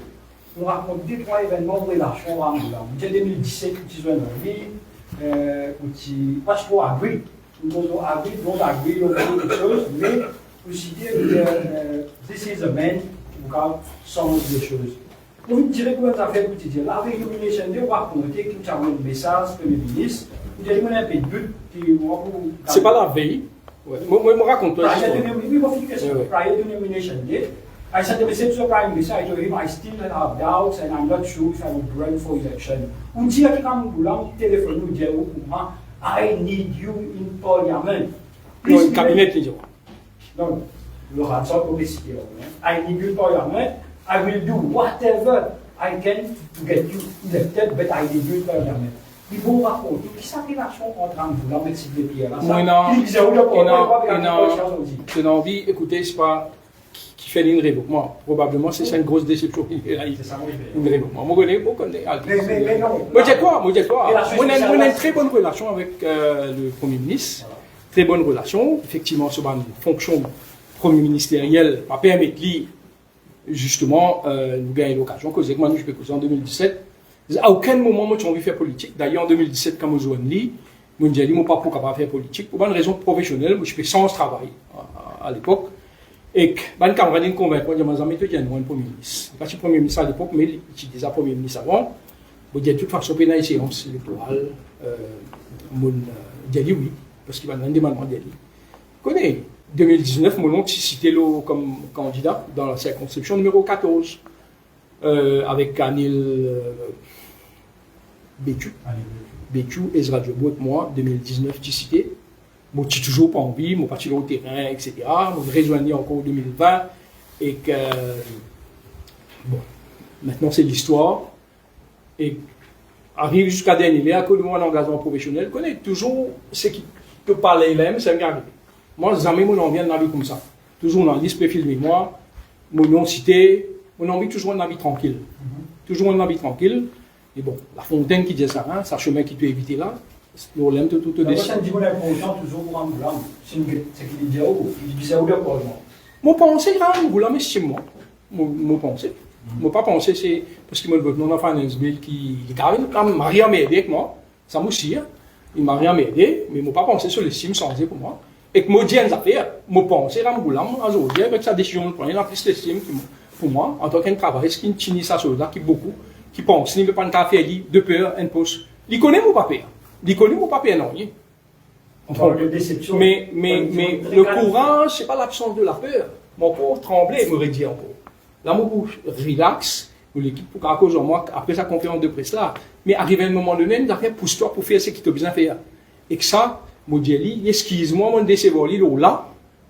On raconte deux trois événements de relation ram-boulam. En 2017 tu as une vie parce qu'on agree. Nous avons agree, don't agree, on fait quelque chose, mais aussi dire this is a man qui peut changer les choses. Pour me dire comment ça fait pour te dire, la réunion, on va raconter que tu as un message Premier ministre, vous avez un peu de but qui c'est pas la veille. Ouais. Moi, je raconte toi. Prior to nomination day, I sent a message to the Prime Minister. I told him I still have doubts and I'm not sure if I would run for election. On dit à quelqu'un qui téléphone nous dit I need you in Parliament. Non, le cabinet qui dit. Non, le rançon pour décider. I need you in Parliament. I will do whatever I can to get you elected, but I need you in Parliament. Ils vont raconter qui sa relation entre Angoula et Sylvie Pierre. C'est envie, écoutez, c'est pas qui fait une révoquement. Probablement, c'est une grosse déception. Une révoquement. Moi, je connais. Mais non. Moi, je dis quoi? On a une très bonne relation avec le Premier ministre. Très bonne relation. Effectivement, sur une fonction Premier ministérielle, va permettre lui, justement, nous gagner l'occasion. Cause moi, je peux causer en 2017. À aucun moment, moi, j'ai envie de faire politique. D'ailleurs, en 2017, quand je suis venu, je me disais, moi, pas pour capable faire politique. Pour une raison professionnelle, je fais sans travail à l'époque. Et quand camarade me convainc, je me disais, il y a un Premier ministre. Parce que le Premier ministre à l'époque, mais il était déjà Premier ministre avant. Je disais, de toute façon, il y a une séance électorale. Je dis oui, parce qu'il va demander demandement d'y aller. Vous connaissez, 2019, mon nom est cité comme candidat dans la circonscription numéro 14. Avec Anil Bétu, Ezra Djobot, moi, 2019, j'ai cité. Moi, j'ai toujours pas envie, moi, parti au terrain, etc. Moi, je rejoignis encore en 2020. Et que, bon, maintenant, c'est l'histoire. Et arrive jusqu'à dernier, à cause de mon engagement professionnel, je connais toujours ce qui peut parler là, c'est un gars. Moi, jamais mon envie dans la vie comme ça. Toujours dans la liste de filmer moi, mon nom cité. On a envie toujours un avis tranquille. Toujours un avis tranquille. Et bon, la fontaine qui dit ça, hein, ça chemin qui peut éviter là, le problème de tout le décide. La prochaine important toujours pour un boulam. C'est qu'il dit où il dit ça où pour moi. Mon pensée, un boulam, mais c'est moi. Mon pensée. Mon pas pensée, c'est parce que mon enfant Finance Bill qui est grave, il m'a rien m'aider avec moi. Ça m'oussire. Il m'a rien m'aider, mais mon pas pensé sur l'estime changé pour moi. Et que moi, j'ai une affaire, mon pensée, un boulam, aujourd'hui, avec sa décision de prendre, il a plus l'estime pour moi, en tant qu'un travailleur, qui finit ça sur là, qui beaucoup, qui pense, il ne veut pas faire de peur, un poste. Il connaît mon papier. Il connaît mon papier, non. Mais le courage, c'est pas l'absence de la peur. Mon corps tremblait, me redit encore. Là, mon bouche relax, l'équipe pour qu'à cause de moi, après sa conférence de presse là, mais arrivé à un moment donné, il a fait pousse-toi pour faire ce qu'il t'a besoin de faire. Et que ça, mon Dieu, excuse-moi, mon décevant, là,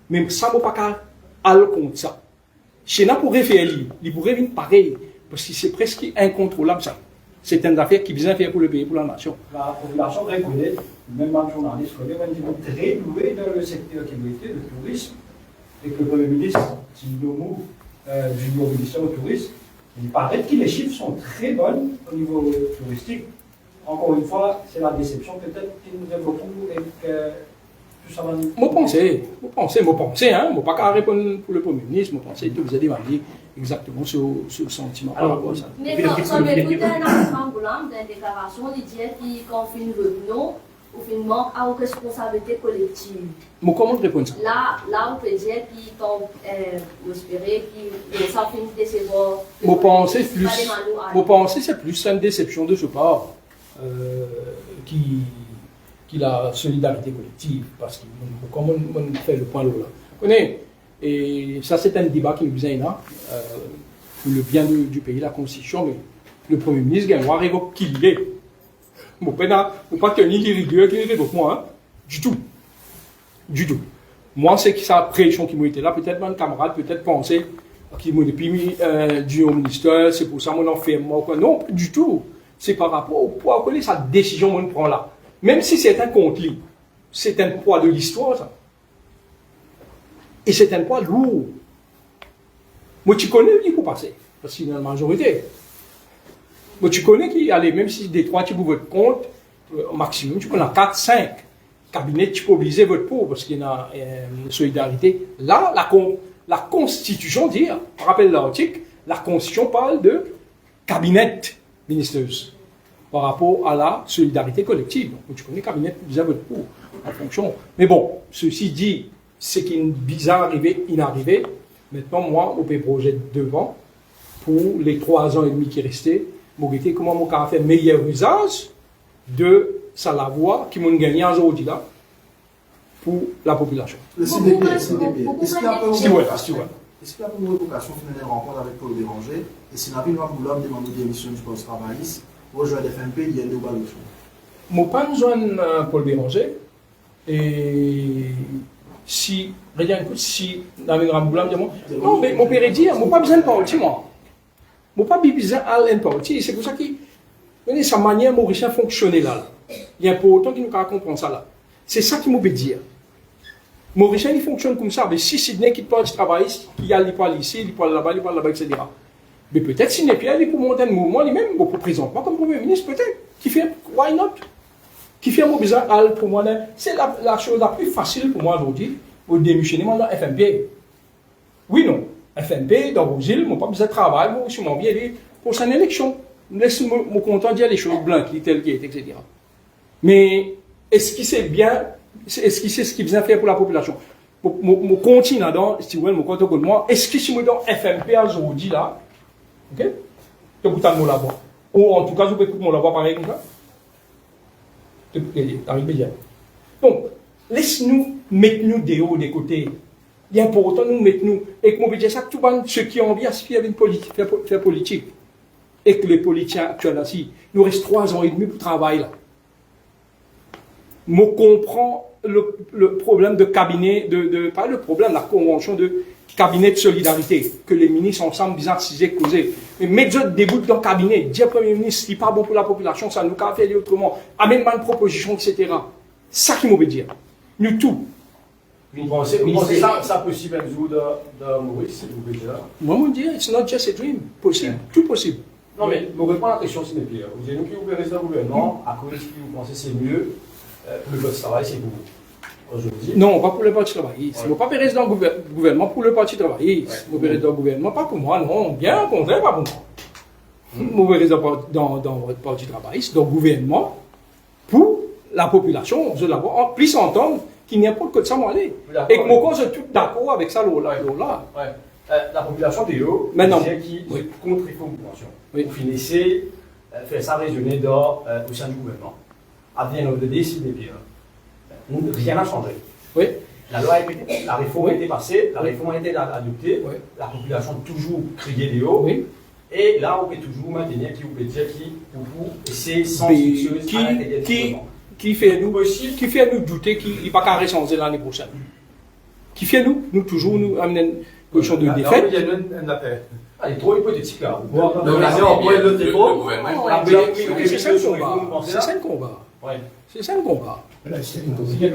mais ça, mon pas qu'à aller contre ça. Chez nous, pourrait faire il pourrait venir pareil, parce que c'est presque incontrôlable ça. C'est une affaire qui vient faire pour le pays, pour la nation. La population reconnaît, même un journaliste connaît, un niveau très doué dans le secteur qui était le tourisme, et que le Premier ministre, Tinomo, du ministère du tourisme, il paraît que les chiffres sont très bons au niveau touristique. Encore une fois, c'est la déception peut-être que nous développons et que tout ça va nous... Moi pensez, hein, moi pas qu'à répondre pour le Premier ministre, moi pensez, tout vous avez demandé exactement ce sentiment par rapport à ça. Mais quand on écoute un ambulance dans une déclaration, il dit qu'on fait une revenue, ou fait une manque à une responsabilité collective. Mais comment répondre ça? Là, on peut dire qu'on espérait qu'il s'en fait une décevoir. Moi pensez c'est plus une déception de ce part qui la solidarité collective, parce que comme on fait le point là. Vous connaissez, et ça c'est un débat qui nous vient là, pour le bien du pays, la Constitution, mais le Premier ministre a révoqué qu'il est. Je ne peux pas tenir les rigueurs qui révoquent moi, hein? Du tout. Moi, c'est que ça pression qui m'a été là, peut-être mon camarade, peut-être penser qu'il m'a depuis mis du ministère, c'est pour ça qu'on en fait moi. Non, du tout. C'est par rapport au poids que sa décision qu'on prend là. Même si c'est un conflit, c'est un poids de l'histoire, ça. Et c'est un poids lourd. Moi, tu connais qui pour passer, parce qu'il y a une majorité. Moi, tu connais qui, allez, même si des trois, tu vous votre compte, au maximum, tu connais 4, 5 cabinets, tu peux obliger votre peau, parce qu'il y a une solidarité. Là, la Constitution dit, rappelle l'article, la Constitution parle de cabinet ministreuse par rapport à la solidarité collective. Donc, tu connais cabinet, vous avez votre peau en fonction. Mais bon, ceci dit, c'est qu'il y a une bizarre arrivée, inarrivée. Maintenant, moi, au projet devant, pour les 3 ans et demi qui restaient, comment mon cas fait meilleur usage de sa la voix qui m'ont gagné aujourd'hui là pour la population. Le CDP, est-ce qu'il y a pas une révocation finale rencontre avec Paul Béranger et si la ville va vouloir demander démission du poste travailliste pour rejoindre FMP, il y a une nouvelle option. Je n'ai pas besoin de Paul Béranger et si, regarde, si dans une grande boulot, non, mais mon père dit, je n'ai pas besoin de parti, moi. Je n'ai pas besoin d'un parti. C'est pour ça que sa manière mauricienne fonctionner là. Il est important qu'il nous comprenne ça là. C'est ça qui m'a dire. Mauricien, il fonctionne comme ça. Mais si Sydney qui parle du travail, il parle ici, il parle là-bas, etc. Mais peut-être Sydney Pierre, il peut monter un mouvement lui-même, pour présentement comme Premier ministre, peut-être. Qui fait, why not? Qui fait un besoin pour moi. C'est la chose la plus facile pour moi aujourd'hui, pour démissionner dans FMP. Oui, non. FMP, dans vos îles, je n'ai pas besoin de travail, moi, je suis bien pour cette élection. Laisse-moi me content de dire les choses blanches, telles qu'elles, etc. Mais est-ce qu'il sait bien, est-ce qu'il sait ce qu'il vient faire pour la population? Mon continent dans, si vous voulez, mon compte de moi, est-ce que si je dans FMP aujourd'hui là, ok? Tu peux t'en là-bas. Ou en tout cas, je peux écouter mon là-bas pareil comme ça. Tu peux t'arriver bien. Donc, laisse-nous mettre nous des hauts des côtés. Il est important de nous mettre nous. Et que mon dire ça, tout le monde, ceux qui ont envie à se faire une politique, faire politique. Et que les politiciens actuels ici, nous reste 3 ans et demi pour travailler là. Je comprends le problème de cabinet, pas le problème, la convention de cabinet de solidarité, que les ministres ensemble disent c'est causé. Mais mettre des bouts dans le cabinet, dire Premier ministre, ce n'est pas bon pour la population, ça nous a fait autrement, amène pas une proposition, etc. Ça qui m'obéit dire. Nous tout. Vous pensez que ça possible un jour de Maurice, s'il vous plaît? Moi, je dis, it's not just a dream. Possible, tout possible. Non, mais je ne réponds pas à la question, c'est Pierre. Vous dites, nous qui vous restez dans le gouvernement, à cause de ce que vous pensez c'est mieux, pour le parti travail, c'est pour vous. Aujourd'hui. Non, pas pour le parti travailliste. Je ne veux pas rester dans le gouvernement pour le parti travailliste. Je veux rester dans le gouvernement, pas pour moi, non. Bien au contraire, pas pour moi. Je veux rester dans votre parti travailliste, dans le gouvernement, pour la population. Je la vois en plus entendre qu'il n'y a pas de ça moi aller. Et que moi, je suis tout d'accord avec ça, là. La population des hauts, qui contre les conventions. Vous finissez faire ça résonner au sein du gouvernement. À the end of the day, c'est des pires. Rien n'a changé. Oui. La réforme a été passée, la réforme a été adoptée, la population a toujours crié des hauts. Oui. Et là, on peut toujours maintenir qui vous peut dire qui, pour vous, et c'est sans succès qui fait nous douter qu'il n'est pas qu'à changer l'année prochaine. Qui fait nous toujours nous amener une position de défaite. Il y a une affaire. Ah, il est trop hypothétique là. Donc, le gouvernement, C'est ça le combat. C'est ça le combat. C'est ça le combat. Elle a un steering committee.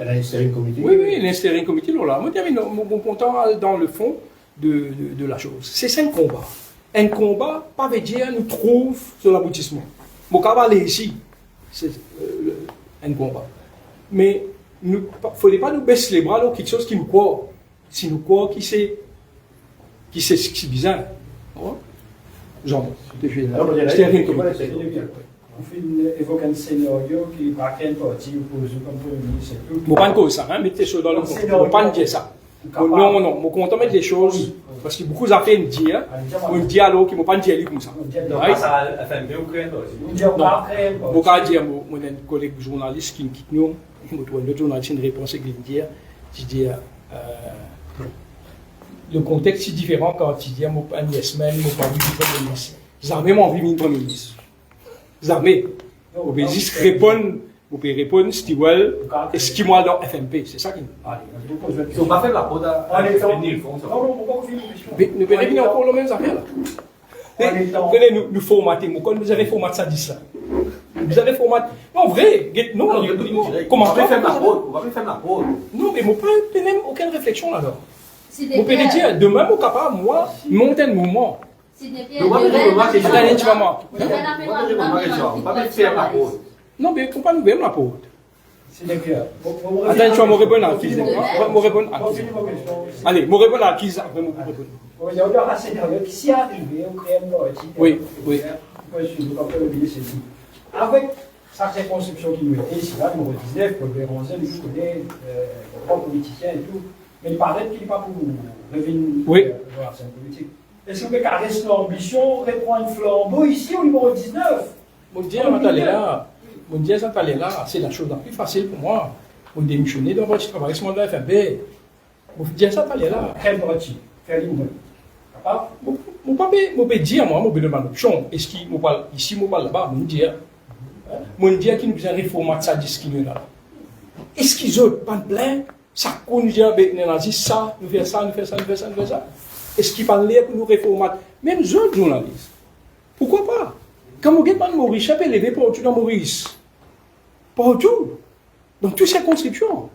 Elle a un steering committee. Oui, l'insteering committee, là. Moi, je suis content dans le fond de la chose. C'est ça le combat. Un combat, pas veut dire nous trouve sur l'aboutissement. Mon cas va aller ici. C'est un combat. Mais il ne faudrait pas nous baisser les bras dans quelque chose qui nous croit. Si nous croit qui c'est bizarre. Genre, steering committee. On fait évoquer un scénario qui va qu'un parti opposé comme Premier ministre et tout. Je ne pas dire ça, mettez ça dans le fond. Je ne pas dire ça. Non, je compte mettre des choses, parce que beaucoup d'affaires me disent, on dit alors qu'ils ne vont pas dire comme ça. On dit à FMB ou créer on dit pas créer. Je ne pas dire, mon collègue journaliste qui me quitte nous, l'autre journaliste une réponse qu'il me dit, je dis, le contexte est différent quand il dit, mon pas une semaine, mon pas vu du Premier ministre. Jamais m'en vu du Premier ministre. Jamais. Vous pouvez juste répondre, Stewell, et ce qui moi dans FMP, c'est ça qui nous parle. Ils n'ont pas fait la peau à venir le fond. Mais nous verrons encore les mêmes affaires là. Vous venez nous formater, vous avez formaté ça, dit ça. Vous avez formaté. Non, vrai. Non, comment on va faire la pause. On va faire la pause. Non, mais je n'ai même aucune réflexion là-dedans. Vous pouvez dire, demain, je suis capable, moi, monter un mouvement. Attendez, tu vas moi. Non, mais il ne faut pas nous faire la pause. Attends, tu vas me répondre à qui? Allez, me répondre à qui? Après, me répondre. Il y a un scénario qui s'est arrivé, on crée un parti. Oui. Avec sa circonscription qui nous était ici, là, numéro 19, pour le Béronzin, nous connaît, grands politiciens et tout. Mais il paraît qu'il n'est pas pour revenir dans la scène politique. Est-ce que reste l'ambition, reprendre un flambeau ici au numéro 19? Mon Dieu, ça allait là, c'est la chose la plus facile pour moi. Vous démissionnez dans votre travail, ce monde-là, FMB. Mon Dieu, ça allait là. Quel parti? Quel numéro? Mon papa, je peux dire, moi, je peux demander l'option. Est-ce qu'il me parle ici, je parle là-bas? Mon Dieu, qui nous besoin de réformer ça, discrimination là. Est-ce qu'ils ont pas de plein? Ça, qu'on nous dit, ça, nous faisons ça, nous faisons ça, nous faisons ça, nous faisons ça. Est-ce qu'ils parlent pour nous réformer? Même les autres journalistes. Pourquoi pas? Quand vous regardez Maurice, je peux lever partout dans Maurice. Partout. Dans toutes ces conscriptions.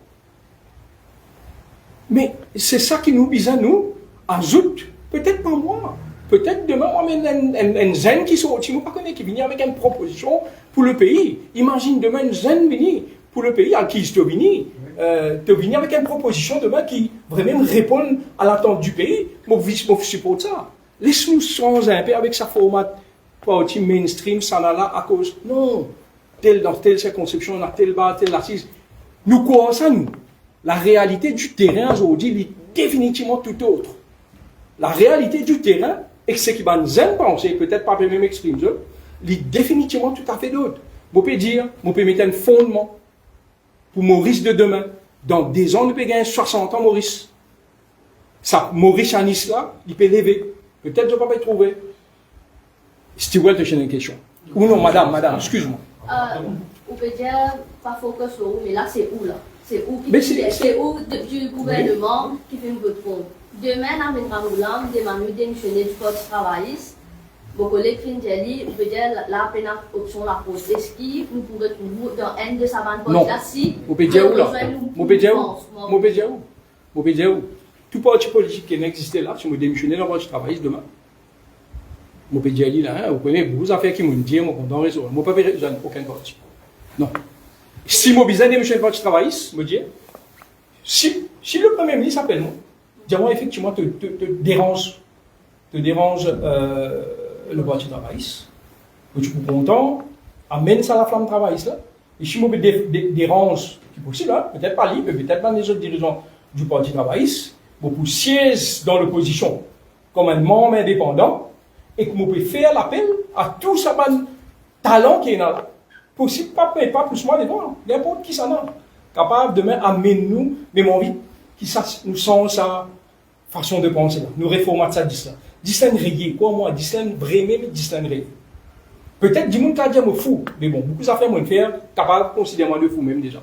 Mais c'est ça qui nous vise à nous, ajoute. Peut-être pas moi. Peut-être demain, moi, un zen qui sort, je ne sais pas qui vient avec une proposition pour le pays. Imagine demain un zen venir pour le pays, à qui je te venir avec une proposition demain qui vraiment répond à l'attente du pays. Moi, je supporte ça. Laisse-nous changer un peu avec sa format parti mainstream, ça là à cause. Non. Dans telle circonscription, dans tel bar, telle assise. Nous croyons ça, nous. La réalité du terrain aujourd'hui est définitivement tout autre. La réalité du terrain, et ce qui va nous penser, peut-être pas même exprimer, est définitivement tout à fait d'autre. Vous pouvez dire, vous pouvez mettre un fondement pour Maurice de demain. Dans des ans, nous pouvons gagner 60 ans, Maurice. Ça, Maurice à Nice là, il peut lever. Peut-être que je ne vais pas y trouver. Stewart, j'ai une question. Ou non, madame, excuse-moi. On peut dire, pas focus sur où, mais là, c'est où là? C'est où du gouvernement qui fait une vote contre? Demain, on amènera Moulam, des démissionner du Parti travailliste. Vos collègues Findjeli, on peut dire, la peine option la pose. Est-ce qu'il nous pourrait trouver dans un de sa bande là si vous pouvez dire où là? Vous pouvez dire où? Tout parti politique qui n'existait là, si vous démissionnez dans le Parti travailliste demain. Vous pouvez dire là, vous connaissez beaucoup d'affaires qui m'ont dit, moi, dans le réseau. Moi, je ne peux pas dire aucun parti. Non. Si je besoin de démissionner dans le Parti travailliste, je me dis, si le Premier ministre appelle moi, dis-moi effectivement, te dérange le Parti travailliste, que tu es content, amène ça à la flamme travailliste là, et si je me dérange, qui est possible, hein, peut-être pas libre, peut-être pas les autres dirigeants du Parti travailliste, pour siège dans l'opposition comme un membre indépendant, et que je peux faire l'appel à tout ce talent qui est là. Possible, pas plus moi devant, n'importe qui ça n'a. Capable demain amène-nous, mais mon envie, qui nous sent sa façon de penser là. Nous réformons ça d'islam. D'islam rayé, quoi moi, d'islam vraiment, mais d'islam rayé. Peut-être du monde qui a dit moi fou, mais bon, beaucoup d'affaires moi faire, capable de considérer moi de fou même déjà.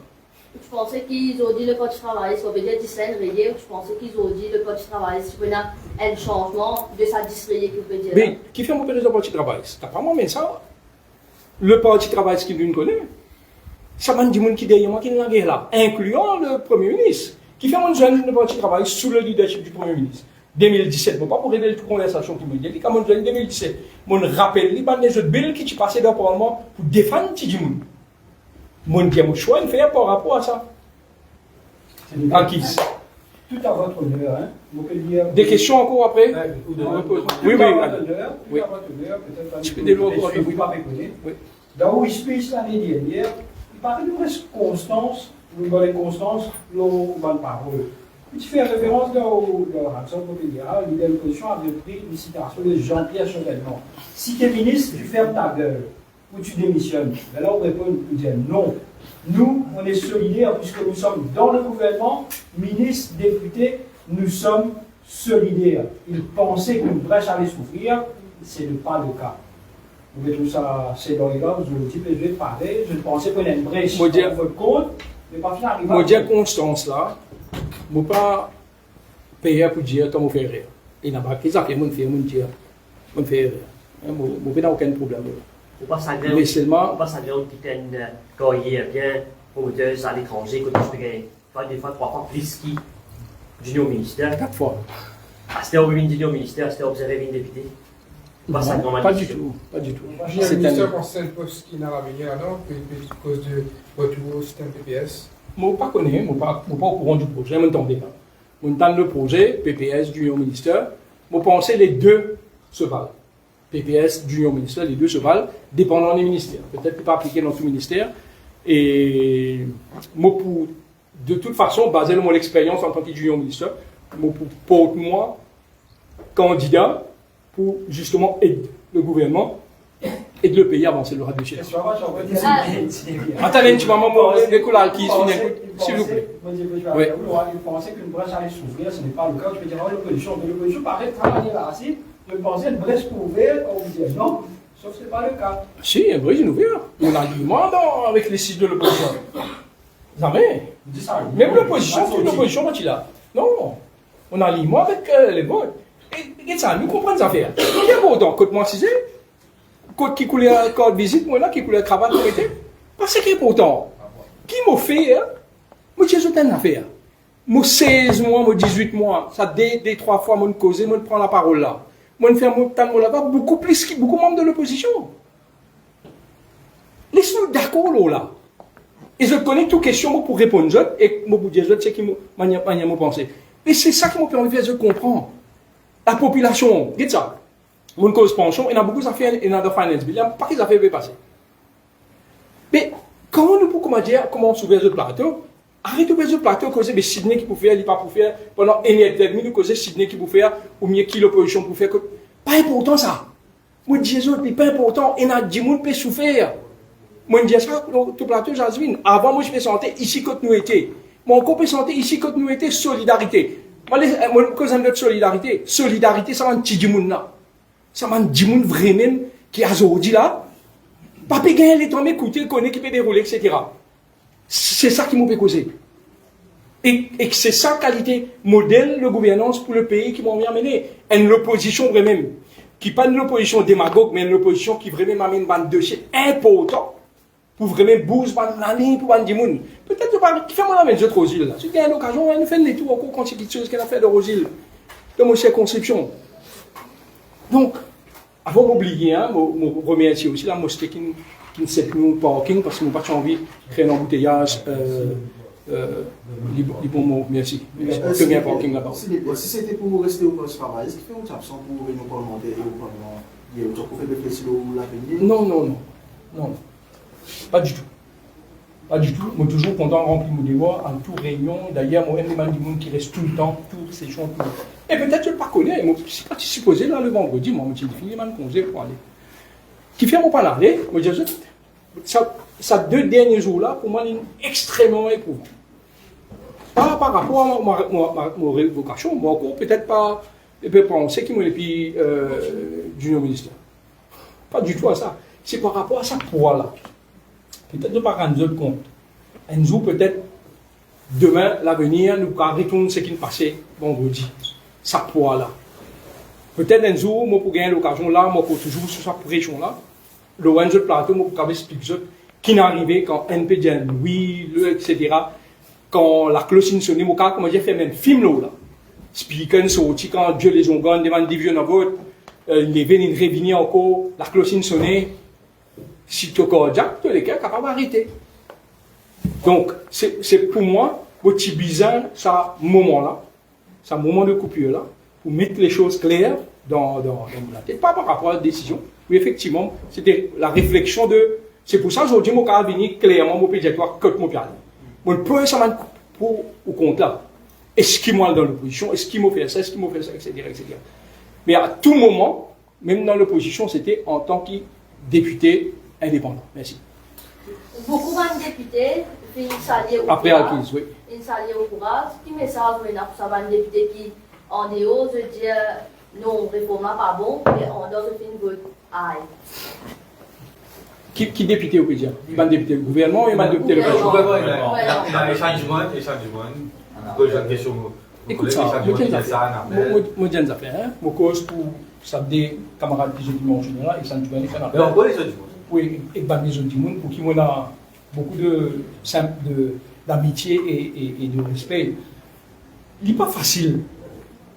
je pensais qu'ils ont dit le Parti travailliste, on veut dire distraire, je pensais qu'ils ont dit le Parti travailliste, il y a un changement de ça distraire que peut dire. Mais qui fait mon président du Parti travailliste? T'as pas moi, mais ça, le Parti travailliste qui nous connaît, ça m'a dit mon qui derrière moi qui est dans la guerre là, incluant le Premier ministre, qui fait mon jeune le Parti travailliste sous le leadership du Premier ministre. 2017, bon, pas pour révéler toute conversation qui me dit, quand mon jeune 2017, mon rappel, il y a des autres billes qui sont passés dans le Parlement pour défendre Tidjimoun. Mon bien, mon choix, il fait par rapport à ça. En qui? Tout à votre honneur, hein. Vous pouvez dire. Des questions encore après? Oui, oui. Tout à votre honneur, peut-être Je peux développer encore. vous pas méconnaître. Oui. Dans où il se passe l'année dernière, il paraît de presque constance, nous donnons constance, nos bonnes paroles. Tu fais référence dans l'action populaire, l'idée de l'opposition avait pris une citation de Jean-Pierre Chevènement. Si tu es ministre, tu fermes ta gueule ou tu démissionnes. Mais là, on répond, on dit non. Nous, on est solidaires puisque nous sommes dans le gouvernement, ministres, députés, nous sommes solidaires. Ils pensaient qu'une brèche allait s'ouvrir, ce n'est pas le cas. Vous mettez tout ça, c'est dans les gars, vous avez dit, mais je vais parler, je pensais qu'on ait une brèche dans votre compte, mais pas finalement. Moi, dire Constance là, je ne pas payer pour dire comment faire rire. Il n'a pas fait ça, il fait dire, on fait rire. Je n'ai aucun problème. Ou pas ça Mais seulement. Ou pas ça qui est une carrière bien podeuse à l'étranger, que tu peux faire des fois 3 fois plus qui junior ministère. 4 fois. C'était au junior ministère, c'était observé une députée. Pas du tout, pas du tout. Le ministère pense que le poste qui n'a pas venu là, non, à cause de retour au système PPS. Je ne connais pas, je ne suis pas au courant du projet, je ne m'entendais pas. Je entends le projet, PPS, Junior Ministère, je pense que les deux se valent. PPS, Junior Ministère, les deux se valent, dépendant des ministères. Peut-être pas appliqué dans tout ministère. Et moi, de toute façon, basé sur mon expérience en tant que Junior Ministère, pour moi, candidat pour justement aider le gouvernement et de le pays avancer le radichet. Attendez, tu vas m'envoyer des couleurs qui s'il vous plaît. Oui. Vous pensez qu'une brèche allait s'ouvrir, ce n'est pas le cas. Tu peux dire, l'opposition paraît travailler là, si. Je pensais une brèche pour ouvrir, on vous dit non, sauf que ce n'est pas le cas. Si, il y a une brèche ouverte. On a du monde avec les sites de l'opposition. Jamais. Même l'opposition, c'est l'opposition quand il a. Non. On a lié avec les votes. Et ça, nous comprenons les affaires. Qui est beau dans Côte Moisisé? Côte qui coulait à code visite, moi là, qui coulait à cravate pour été. Parce que c'est important. Qui m'a fait, hein? Moi, j'ai une affaire. Moi, 16 mois, moi, 18 mois, ça des 3 fois, moi, causé, moi, prends la parole là. Moi, je fais mon temps là-bas, beaucoup plus que beaucoup de membres de l'opposition. Laisse-nous d'accord là. Et je connais toutes questions pour répondre, et moi, pour dire, c'est qui m'a pensé. Et c'est ça qui m'a permis de faire, je comprends. La population, regarde ça. Mon cause pension, il y a beaucoup d'affaires, il y a des finance, il y a pas des affaires qui peuvent passer. Mais comment nous pouvons dire comment s'ouvrir le plateau? Arrêtez de le plateau, causer des Sydney qui peut faire, il n'y a pas pour faire, pendant une heure et demie, nous causer Sydney qui peut faire, ou mieux qui l'opposition peut faire. Pas important ça. Moi, je dis, c'est pas important, il y a 10 personnes qui peuvent souffrir. Moi, je dis ça, tout plateau, Jasmine. Avant, moi, je me sentais ici quand nous étions. Mon corps peut sentir ici quand nous étions, solidarité. Moi, quand j'aime notre solidarité, solidarité, ça m'a dit du monde là. Ça m'a dit du monde vraiment qui a aujourd'hui là. Pas gagner les temps, m'écouter, connaître, qui peut dérouler, etc. C'est ça qui m'a fait causer. Et c'est ça qualité modèle de gouvernance pour le pays qui m'a amené. Une opposition vraiment, qui pas une opposition démagogue, mais une opposition qui vraiment m'amène un dossier important pour vraiment bouger l'année pour un monde. Peut-être que qui fait mon amène d'autres Rosil là. Si tu as l'occasion, on fait les tours encore quand c'est quelque chose qu'elle a fait de Rosil, de mon circonscription. Donc, avant d'oublier, hein, je remercie aussi la mosquée qui ne sait plus parking parce que je n'ai pas envie de créer un embouteillage. Bon mot, merci. Que bien parking là-bas. Si c'était pour rester au poste travail, est-ce qu'il fait un absent pour réunion parlementaire et au Parlement? Il y a autre pour faire réfléchir à l'avenir? Non. Pas du tout. Pas du tout. Moi, toujours content de remplir mon devoir en toute réunion. D'ailleurs, moi, un des gens qui reste tout le temps, tous ces gens. Et peut-être je ne le connais. Moi, si quand je suis supposé là le vendredi, moi, je fini mon congé pour aller. Qui fait mon pas l'aller, moi, je dis, ça 2 derniers jours-là, pour moi, c'est extrêmement éprouvant. Pas par rapport à ma révocation, moi, encore, peut-être pas, je peux penser qu'il m'a depuis Junior Ministère. Pas du tout à ça. C'est par rapport à ça poids-là. Peut-être ne pas rendre compte. Un jour, peut-être, demain, l'avenir, nous pourrons retourner ce qui nous passait vendredi. Ça pourra là. Peut-être un jour, moi, pour gagner l'occasion là, moi, pour toujours sur sa pression là, le one shot plateau, moi, pour expliquer qui n'est arrivé quand NP dit oui, etc. Quand la cloche sonnait, moi, comment j'ai fait même film là. Speaker sorti quand Dieu les ongones, demande division à vote, les veines revenir encore, la cloche sonnait. Si tu as encore Jack, tu es les gars capables d'arrêter. Donc, c'est pour moi, petit bizarre, ce moment-là, ce moment de coupure-là, pour mettre les choses claires dans la tête, pas par rapport à la décision, mais effectivement, c'était la réflexion de. C'est pour ça que aujourd'hui, je vais venir clairement, mon pédiatoire, que mon piano. Mon peu, ça m'a pour ou contre là. Est-ce qu'il m'a dans l'opposition, est-ce qu'il m'a fait ça, est-ce qu'il m'a fait ça, etc., etc. Mais à tout moment, même dans l'opposition, c'était en tant que député indépendant. Merci. Beaucoup de députés finissent s'allier au après acquise, oui. Ils s'allient au courage. Qui message maintenant pour ça, les députés qui, en dehors, je dis non, réforme pas bon, mais en dehors, je fais une vote aïe. Qui député au pays? Il va député le gouvernement et il va député le président. Il y a des changements. Une question. Écoute ça, moi je dis une affaire, moi cause pour ça des camarades qui sont dimanche là et ça nous donne faire affaire. Oui, et ben les autres monde pour qui on a beaucoup d'amitié et de respect. Il n'est pas facile.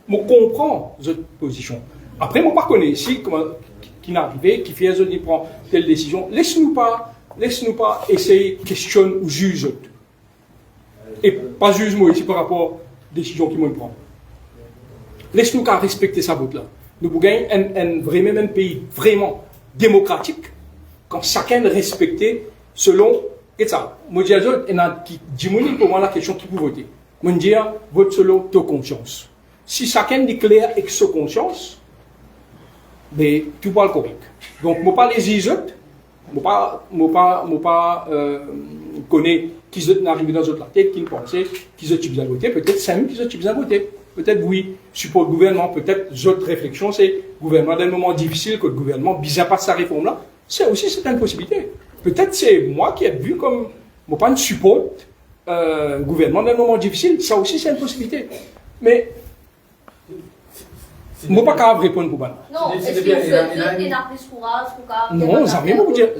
Je comprends cette position. Après, je ne connais pas ici qui n'est arrivé, qui fait qui prend telle décision. Laisse-nous pas essayer de questionner ou juger. Et pas juger moi ici par rapport à la décision qu'ils vont prendre. Laisse-nous qu'à respecter sa vote là. Nous pouvons gagner un pays vraiment démocratique quand chacun respecte selon. Et ça, moi je dis pour moi la question qui peut voter. Moi je dis vote selon ta conscience. Si chacun déclare avec sa conscience, mais tu parles correct. Donc moi pas les isotes, moi pas connais qui sont arrivés dans notre tête, qui pensaient qu'ils ont besoin de voter, peut-être c'est eux qui ont besoin de voter. Peut-être oui, support le gouvernement, peut-être d'autres réflexions, c'est le gouvernement dans un moment difficile que le gouvernement bizarre pas sa réforme là, c'est une possibilité. Peut-être c'est moi qui ai vu comme moi pas de support le gouvernement dans un moment difficile, ça aussi c'est une possibilité. Mais je ne peux pas répondre pour ça. Non, est-ce que vous souhaitez qu'il y ait plus courage pour non, jamais vous dire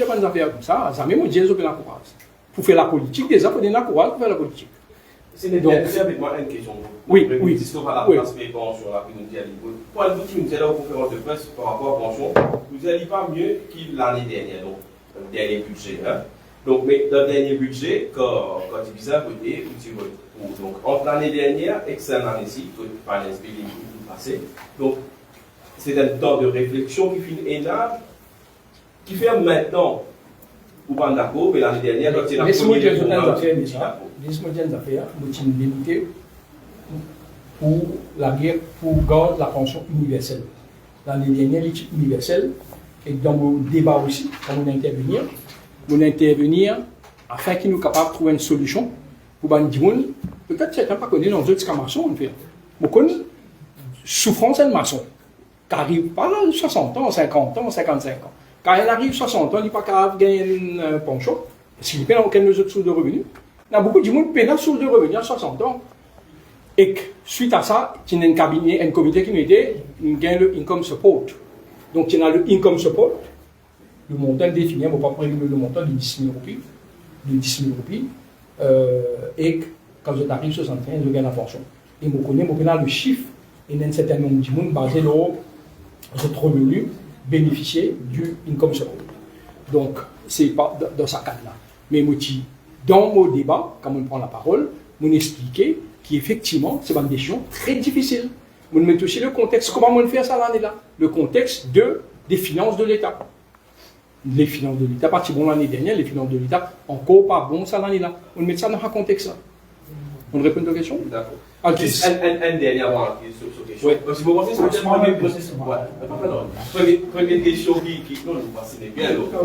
pas des affaires comme ça, jamais vous dire que vous avez courage. Pour faire la politique, déjà, vous avez courage pour faire la politique. C'est avec moi une question. Oui. Par la place, mais bon, sur la communauté. Pour un petit nous la conférence de presse par rapport à pension, vous n'allez pas mieux que l'année dernière, donc le dernier budget. Hein? Donc, mais dans le dernier budget, quand il vise à voter, donc entre l'année dernière et cette année-ci, par l'SP passé, donc c'est un temps de réflexion qui finit énorme, qui fait maintenant, ou pas d'accord, mais l'année dernière, quand c'est la première laisse-moi dire des affaires, je suis député pour la guerre, pour garder la pension universelle. L'année dernière, l'équipe universelle, et dans le débat aussi, quand on intervenir afin qu'ils nous capables de trouver une solution pour les gens. Peut-être certains pas connaissent dans d'autres maçons, on fait. On connaît souffrance d'un maçon, qui arrive pas à 60 ans, 50 ans, 55 ans. Quand il arrive à 60 ans, il n'est pas capable de gagner une pension, parce qu'il n'y a aucune autre source de revenus. Il y a beaucoup de gens qui peinent source de revenus à 60 ans. Et suite à ça, il y a un comité qui nous dit qu'il gagne le income support. Donc il y a le income support, le montant défini, on ne va pas prévoir le montant de 10 000 roupies. Et quand je arrive à 65, je gagne la pension. Et je connais le chiffre, et il y a un certain nombre de gens basés sur votre revenu bénéficier du income support. Donc, ce n'est pas dans ce cadre-là. Mais dans mon débat, quand on prend la parole, on explique qu'effectivement, c'est une décision très difficile. On met aussi le contexte, comment on fait ça l'année-là? Le contexte des finances de l'État. Les finances de l'État, parti bon l'année dernière, les finances de l'État, encore pas bon ça l'année-là. On met ça dans un contexte-là. On répond à ta question? D'accord. Un dernier avant sur cette question. Oui. Si vous pensez que c'est première question qui. Non, vous passez bien l'autre.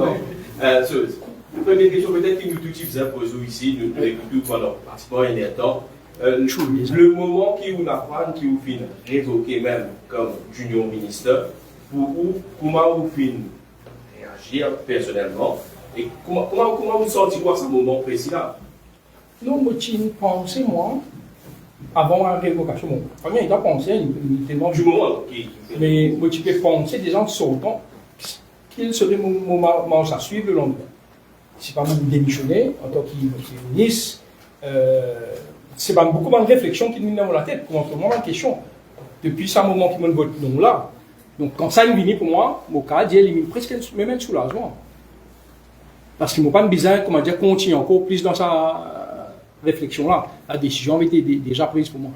Première question peut-être qui nous tous imposons ici, nous écoutons pendant pratiquement un temps. Le moment qui vous apprend, qui vous finit révoquer même comme junior ministre, comment vous finissez réagir personnellement et comment vous sentez à ce moment précis là? Non, moi, je pensais, moi, avant la révocation, bon, première, il a pensé, il était mort Du moment mais moi, je peux penser des gens sortant, qu'il serait mon manche à suivre le lendemain. C'est pas moi démissionner en tant que ministre, c'est pas beaucoup de réflexion qui me met dans la tête, pour moment la question. Depuis ce moment qui me vote non là. Donc quand ça est venu pour moi, mon cas, il me presque me met soulagement. Parce qu'il ne m'a pas besoin, comment dire, continuer encore plus dans sa réflexion là. La décision avait été déjà prise pour moi.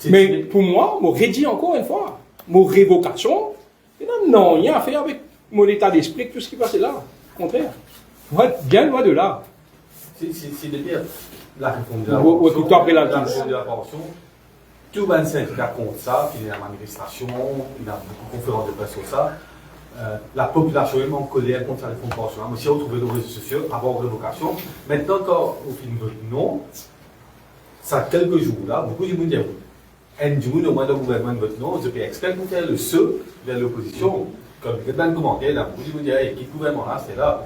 Mais pour moi, je redis encore une fois, mon révocation, non, rien à faire avec mon état d'esprit, tout ce qui passait là. Au contraire. Pour être bien loin de là. C'est de dire la réforme de la pension. Tout le syndicat contre ça, il y a la manifestation, il y a une conférence de presse sur ça. La population est en colère contre la réforme pension. Mais si on trouve nos réseaux sociaux avant révocation, maintenant quand on filme non, ça quelques jours là, beaucoup de monde dit un jour au moins le gouvernement vote non, je peux expert pour faire le saut vers l'opposition. Comme il y a plein de commentaires là, beaucoup de monde dit qui gouvernement là, c'est là.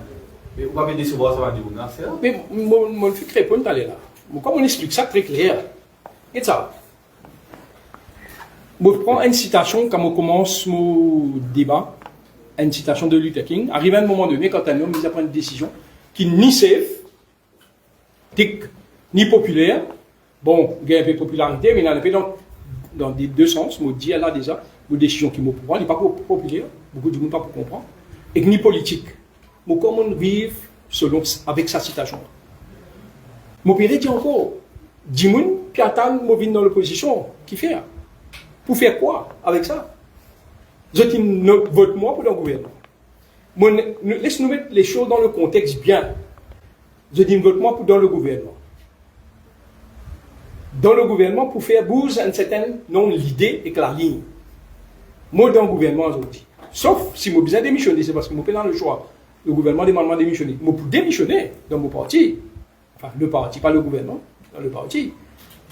Mais on va me décevoir ça va dire là, c'est là. Mais mon fils répond d'aller là. Comme on explique ça très clair. Et ça. Je prends une citation quand on commence mon débat, une citation de Luther King. Arrive à un moment donné, quand un homme prend une décision qui n'est ni safe, ni populaire, bon, il y a un peu de popularité, mais il y a un peu dans les deux sens. Je dis là déjà, une décision qui me prend, n'est pas populaire, beaucoup de gens ne pas pour comprendre, et ni politique. Mais comment vivre selon, avec sa citation? Mon père dit encore, 10 personnes qui attendent de venir dans l'opposition, qui fait? Pour faire quoi avec ça? Je dis, vote-moi pour le gouvernement. Laisse-nous mettre les choses dans le contexte bien. Je dis, vote-moi pour dans le gouvernement. Dans le gouvernement, pour faire bouger une certaine l'idée et que la ligne. Moi, dans le gouvernement, je dis. Sauf si je besoin de démissionner, c'est parce que je peux dans le choix. Le gouvernement demande de démissionner. Moi, pour démissionner dans mon parti, enfin, le parti, pas le gouvernement, dans le parti.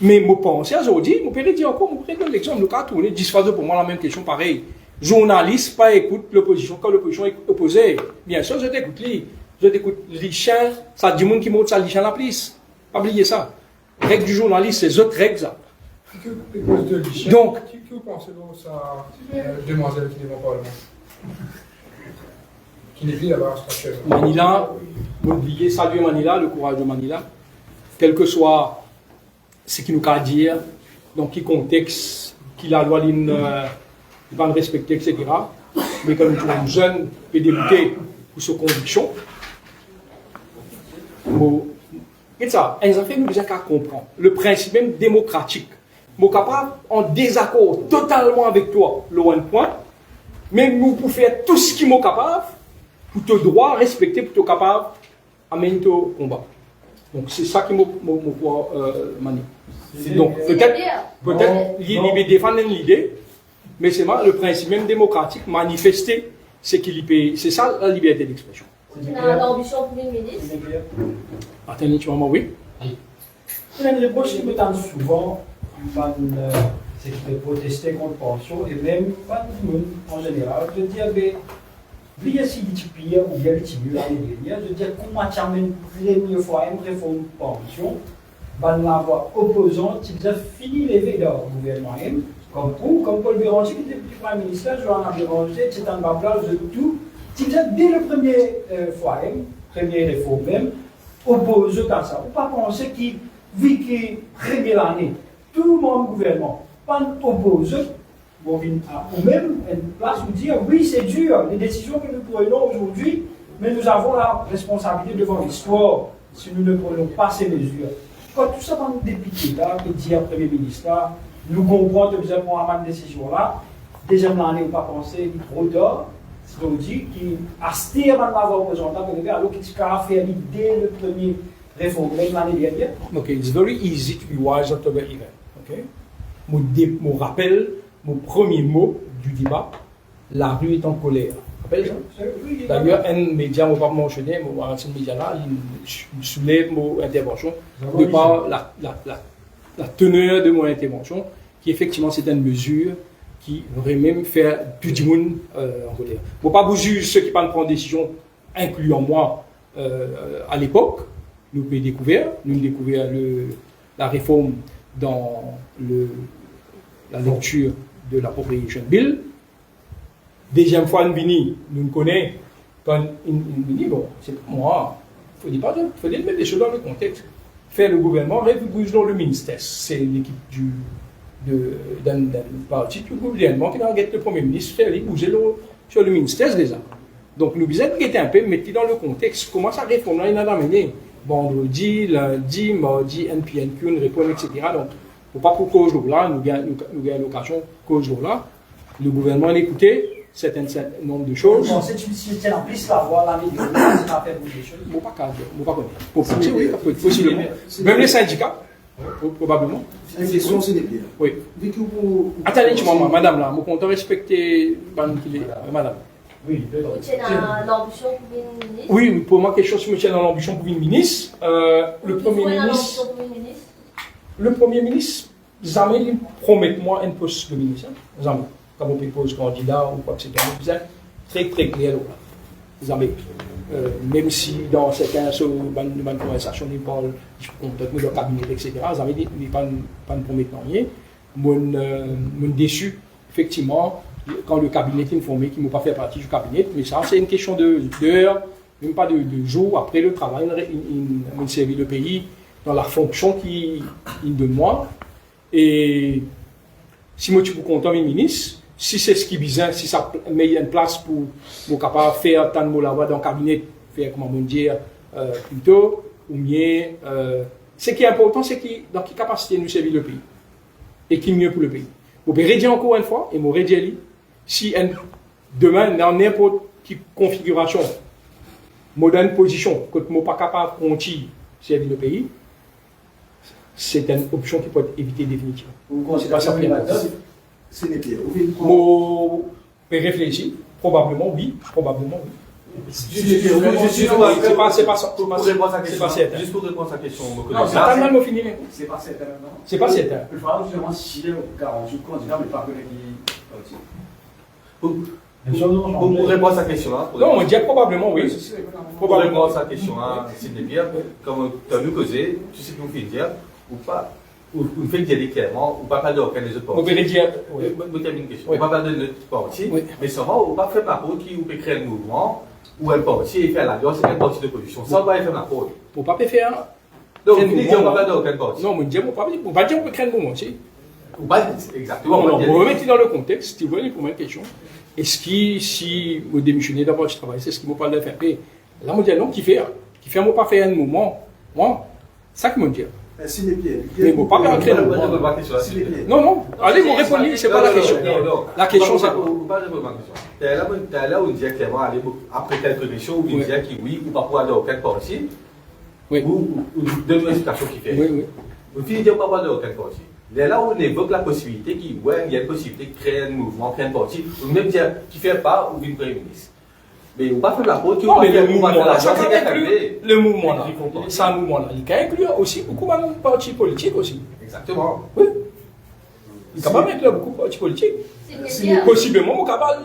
Mais je pense aujourd'hui, je peux dire encore, je prends l'exemple, le cas tourné, 10 fois pour moi la même question, pareil. Journaliste, pas écoute l'opposition, quand l'opposition est opposée. Bien sûr, je t'écoute les chiens, ça dit monde qui monte ça, les chiens la police. Pas oublier ça. Règle du journaliste, c'est autres règles, ça. Donc, qui vous pensez de ça, demoiselle qui est devant le Parlement? Qui n'est plus là-bas actuellement. Manila, n'oubliez, saluer Manila, le courage de Manila. Quel que soit ce qu'il nous a dit, dans quel contexte, qui la loi il va le respecter, etc. Mais comme un jeune peut débuter pour ses convictions, et ça, un enfant nous déjà qu'à comprendre. Le principe même démocratique. Nous sommes capables, en désaccord totalement avec toi, le one point, mais nous pouvons faire tout ce qui est capable pour te droit respecter, pour te capable d'amener au combat. Donc c'est ça qui m'a mani. Donc peut-être il défend l'idée, mais c'est le principe même démocratique, manifester, c'est ça la liberté d'expression. Tu as l'ambition pour le ministre? Attendez, tu m'as oui. Il y a une réponse qui me tente souvent, c'est qui peut protester contre la pension, et même pas tout le monde en général. Je dis, il y a si pire ou bien le l'année dernière, je dis, comment tu amènes une première fois une réforme de pension, va l'avoir opposant, tu as fini les veilles dans le gouvernement, comme Paul Béranger qui était le Premier ministre, Johanna Béranger, c'est un bablage de tout. Tu as dès le premier fois, première réforme même, opposé à ça. On pas penser qu'il vit que première année, tout le monde gouvernement, pas opposé. Ou même une place où dire oui, c'est dur, les décisions que nous prenons aujourd'hui, mais nous avons la responsabilité devant l'histoire si nous ne prenons pas ces mesures. Quand tout ça va nous dépiter là, que dit le Premier ministre là, nous comprenons que nous avons la même décision là, deuxième année, on ne pas penser trop tard, c'est donc dit qu'il a stiré à avoir représentant alors qu'il a fait l'idée le premier réforme l'année dernière. Ok, it's very easy to be wise after the event. Ok, mon rappel. Mon premier mot du débat, la rue est en colère. D'ailleurs, un média m'a pas mentionné, un média là, il soulève mon intervention de par la teneur de mon intervention, qui effectivement c'est une mesure qui aurait même fait plus du monde en colère. Il ne faut pas vous juger ceux qui ne prennent pas de décision, incluant moi à l'époque, nous avons découvert la réforme dans la lecture de l'appropriation bill. Deuxième fois, nous connaissons quand il bon, c'est moi, il faut mettre les choses dans le contexte. Faire le gouvernement, réfléchir dans le ministère. C'est l'équipe d'un parti du gouvernement qui a le Premier ministre, faire les bouger sur le ministère déjà. Donc nous devons être un peu mettre dans le contexte comment ça réforme il a amené vendredi, lundi, mardi, NPNQ, une réponse, etc. Donc, il ne faut pas pour qu'au jour-là, nous avons l'occasion qu'au jour-là, le gouvernement a écouté certain nombre de choses. Vous pensez que tu tiens en plus la voix, l'année de l'année, ça fait beaucoup de choses? Je ne sais pas connaître. Pour penser, oui, possiblement. Même les syndicats, probablement. Une question, c'est des pierres. Oui. Attendez, madame, là, je compte respecter madame. Oui, vous tenez l'ambition pour une ministre? Oui, pour moi, quelque chose qui me tient dans l'ambition pour une ministre. Le Premier ministre, jamais il promet moi un poste de ministre. Jamais. Quand on propose candidat ou quoi que ce soit, c'est très très clair. Jamais. Même si dans certaines conversations, il parle de cabinet, etc., jamais il ne promet rien. Je suis déçu, effectivement, quand le cabinet est informé qu'il ne m'a pas fait partie du cabinet. Mais ça, c'est une question d'heures, même pas de jours. Après le travail, il servi le pays dans la fonction qu'il donne moi. Et si moi, tu peux compter un ministre, si c'est ce qui vient, si ça met une place pour capable faire tant de mots là-bas dans le cabinet, faire, comment dire, plutôt, ou bien, ce qui est important, c'est dans quelle capacité nous servir le pays. Et qui est mieux pour le pays. Vous pouvez redire encore une fois, et vous redire, si demain, dans n'importe quelle configuration, moderne position, que vous n'êtes pas capable de continuer à servir le pays, c'est une option qui peut être évitée définitivement. C'est pas simplement. C'est des pierres. Vous pouvez réfléchir, probablement oui. C'est pas certain. Juste pour répondre à sa question, non, c'est pas mal, fini. C'est pas certain. C'est pas certain. Il faudra justement si les 48 candidats, mais pas que les pour répondre à sa question là. Non, on dit probablement oui. Pour répondre à sa question là, c'est des pierres, comme tu as vu causer, tu sais que nous fait dire, ou pas. Ou fait dire clairement, ou pas parler d'aucun des autres partis. On peut dire. Je termine une question. On pas parler de notre parti, mais seulement, on ne pas faire ma route qui peut créer un mouvement, ou un parti et faire l'alliance avec un parti d'opposition. Ça, on va faire ma route. Pour ne pas faire. Donc, on ne pas parler d'aucun parti. Non, on ne pas dire qu'on peut créer un mouvement aussi. Exactement. Non, on remettre dans le contexte, tu vois, pour une question. Est-ce que si vous démissionnez d'abord du travail, c'est ce qui me parle de faire? Là, on dit non, qui fait, on pas faire un mouvement. Moi, c'est ça qui me dit. Mais vous ne pas faire un mouvement. Non, allez, vous répondez, ce n'est pas la question. La question, c'est quoi? Là, on dit clairement, après quelques questions, on dit que oui, ou pas pour aller aucun parti, ou deux explications qui fait. On finit de ne pas aller aucun parti. Là où on évoque la possibilité qu'il y a une possibilité de créer un mouvement, créer un parti, ou même dire qui ne fait pas ou une Premier ministre. Mais on ne va pas faire la route, non, mais le mouvement là, ça inclut le mouvement là. C'est un mouvement là. Il peut inclure aussi beaucoup de partis politiques aussi. Exactement. Oui. Il peut inclure beaucoup de partis politiques. Possiblement, on est capable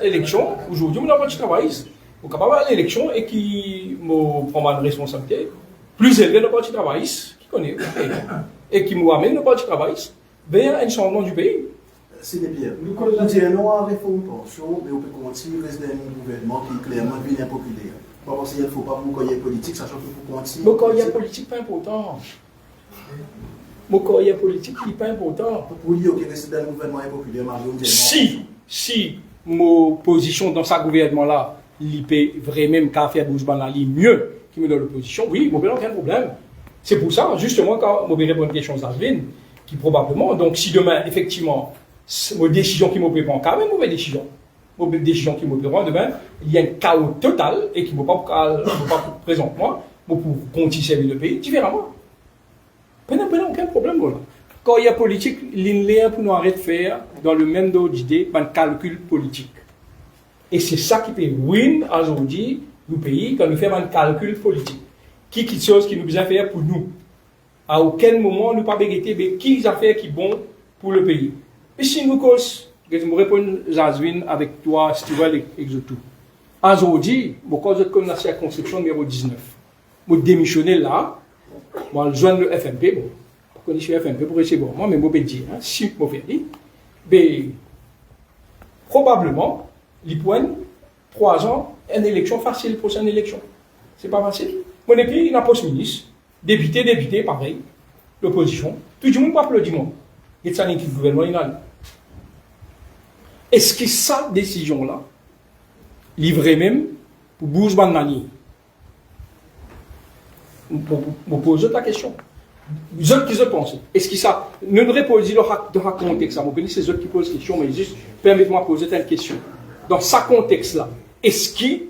d'élection. Aujourd'hui, on a un parti travailliste. On est capable d'élection et qui prend une responsabilité plus élevée dans le parti travailliste, qui connaît, et qui nous amène le parti travailliste vers un changement du pays. C'est des pierres. Nous disons non à la réforme pension, mais on peut continuer à rester dans un gouvernement qui est clairement devenu impopulaire. Pas parce qu'il ne faut pas vous coller politique, sachant que vous continuez. Mon courrier politique pas important. Mon courrier politique n'est pas important. Pour lui, ok, rester dans un gouvernement impopulaire, si mon position dans ce gouvernement-là, l'IP vraiment qu'à faire Bouzban mieux qui me donne l'opposition, oui, il n'y a aucun problème. C'est pour ça, justement, quand je vais répondre à une question d'Alvin, qui probablement, donc si demain, effectivement, mon décision qui me prend quand même mauvaise décision. Mauvaise décision qui me prend demain, il y a un chaos total et qui ne peut pas présentement pour continuer à servir le pays différemment. Pas aucun problème. Voilà. Quand il y a politique, l'INLEA pour nous arrêter de faire dans le même dos d'idée un calcul politique. Et c'est ça qui peut win aujourd'hui le pays quand nous faisons un calcul politique. Qui est chose qui nous besoin faire pour nous. À aucun moment nous pas bégueter qui les affaires qui bon pour le pays. Et si nous cause, je me réponds Jasmine avec toi, Stewart et tout. Aujourd'hui, beaucoup de comme la circonscription numéro 19. je démissionner là, moi, je joins le FMP, bon, je connais le FMP pour essayer, bon, moi, mais je peux dire, hein, si je fais dire, ben, probablement, ils prennent 3 ans, une élection facile pour une élection. C'est pas facile. Mon pays, il a post-ministre, député, pareil, l'opposition, tout le monde peut applaudir, moi. Et ça, l'équipe gouvernementale. Est-ce que cette décision-là, livrée même, pour Bouge Banani? Je pose la question. Je pense. Est-ce que ça. Ne répondez pas dans le contexte. C'est eux qui posent la question, mais juste permettez-moi de poser une question. Dans ce contexte-là, est-ce que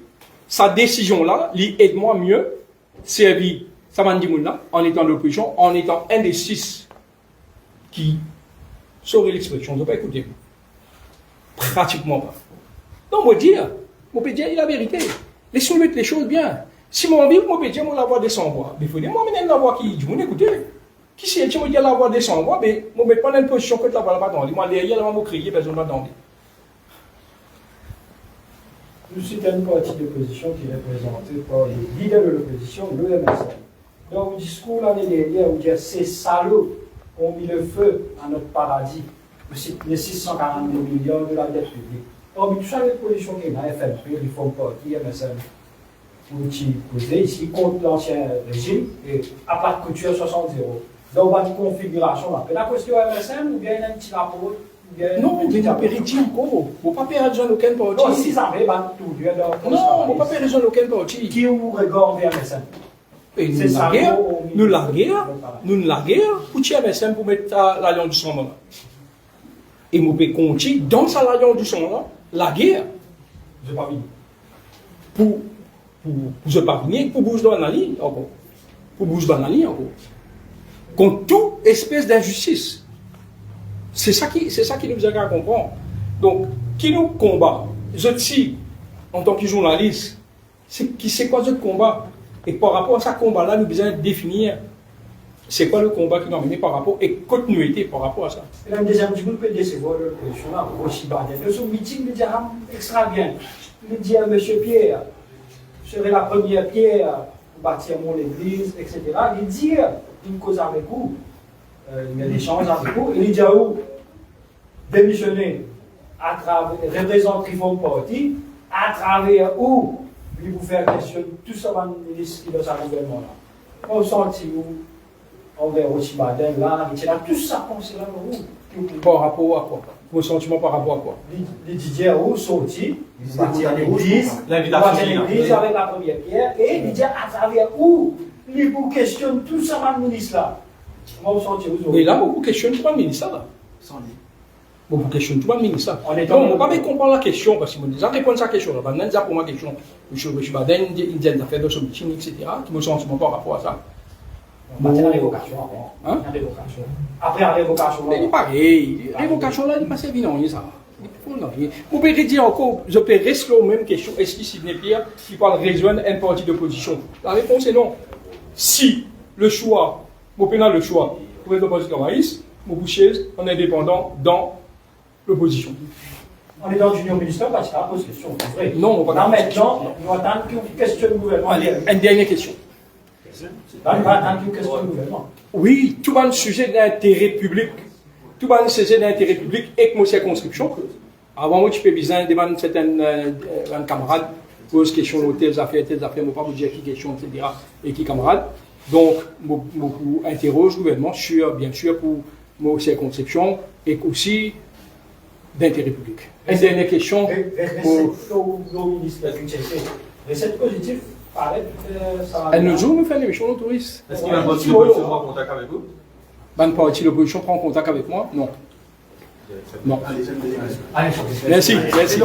sa décision-là, aide-moi mieux, servir Samandi Mouna, en étant de l'opposition, en étant un des 6 qui saurait l'expression? Je ne vais pas écouter. Pratiquement pas. Donc, je peux dire la vérité. Laissons mettre les choses bien. Si mon envie, je peux dire la voix des sans-voix. Mais il faut dire, moi, je la voix qui dit, vous écoutez. Qui c'est qui me dit la voix des sans-voix, mais je ne mets pas dans une position que la voix là-bas dans. Moi, derrière, je vais crier, personne ne va dans. Nous sommes une partie d'opposition qui est représentée par les leaders de l'opposition, le MSN. Dans le discours l'année dernière, où dire ces salauds ont mis le feu à notre paradis, les 642 millions de la dette publique. Or, tout ça, l'opposition qui est dans la FNP, ils font partie, MSN, qui posait ici contre l'ancien régime, et à part de couture 60-0. Donc, on va une configuration là. La question MSN, ou bien un petit rapport? Non, il n'y a pas de encore. Il ne pas perdre aucun parti. Non, si ça va, tout. Non, il ne pas perdre aucun parti. Qui vous regarde vers MSN? C'est ça. Nous la guerre, pour tuer MSN pour mettre l'alliance du sang là. Et nous pouvons continuer dans sa l'alliance du sang là, la guerre. Je n'ai pas fini. Pour se parvenir, pour bouger dans la ligne encore. Pour bouger dans la ligne encore. Contre toute espèce d'injustice. C'est ça qui nous a à comprendre. Donc, qui nous combat, je dis, en tant que journaliste, c'est quoi ce combat? Et par rapport à ce combat-là, nous devons définir c'est quoi le combat qui nous a mené par rapport et continuité par rapport à ça. Et là, deuxième petit peu de décevoir l'opposition là, aussi bas. De son meeting, il dit extra bien. Il dit à M. Pierre, je serai la première pierre pour bâtir mon église, etc. Il dit, il cause avec vous. Il y a des échanges avec vous. Il dit à vous, démissionner à travers, représenter Reform Party, à travers où il vous faire question tout ça va nous ministre qui est dans ce gouvernement-là. On sent où on verra aussi Baden là, il y a tout ça pensé là où. Par rapport à quoi? Vos sentiments par rapport à quoi? Les Didier où sorti, ils bâtir l'église, l'église avec la première pierre, et il dit à travers où il vous questionne tout ça va le ministre là. Mais là, beaucoup questionnent tout le ministre là. Beaucoup questionnent tout le ministre. On ne peut pas comprendre la question parce que je réponds à sa question. Je vais dire pour ma question. Je suis Baden, il dit des affaires de meeting, etc. Qui me sentent par rapport à ça. On va faire la révocation après. Après la révocation. Mais il est pareil. La révocation là, il n'est pas servi non, ça. Vous pouvez dire encore, je peux rester aux mêmes questions. Est-ce que Sidney Pierre qui parle rejoindre un parti d'opposition? La réponse est non. Si le choix, vous prenez le choix pour être opposé à Maïs, vous bouchez en indépendant dans l'opposition. On est dans l'union ministère parce qu'il y a pose question. Vrai. Non, on va pas maintenant, on va attendre qu'une question du gouvernement. Allez, une dernière question. On va attendre qu'une question du gouvernement. Oui, tout un sujet d'intérêt public. Tout un sujet d'intérêt public et que mon circonscription. Avant moi, tu peux besoin de demander certains camarades pose question de telles affaires, je ne vais pas vous dire qui question, etc. et qui camarades. Donc, je interroge le gouvernement sur, bien sûr, pour nos circonscriptions et aussi d'intérêt public. Une dernière question. Au ministre de la Culture, recette positive, paraît ça. Un autre jour, nous faisons l'émission aux touristes. Est-ce qu'il y a un parti d'opposition qui prend contact avec vous? Un parti d'opposition prend contact avec moi? Non. Non. Allez, j'aime bien. Merci. Merci.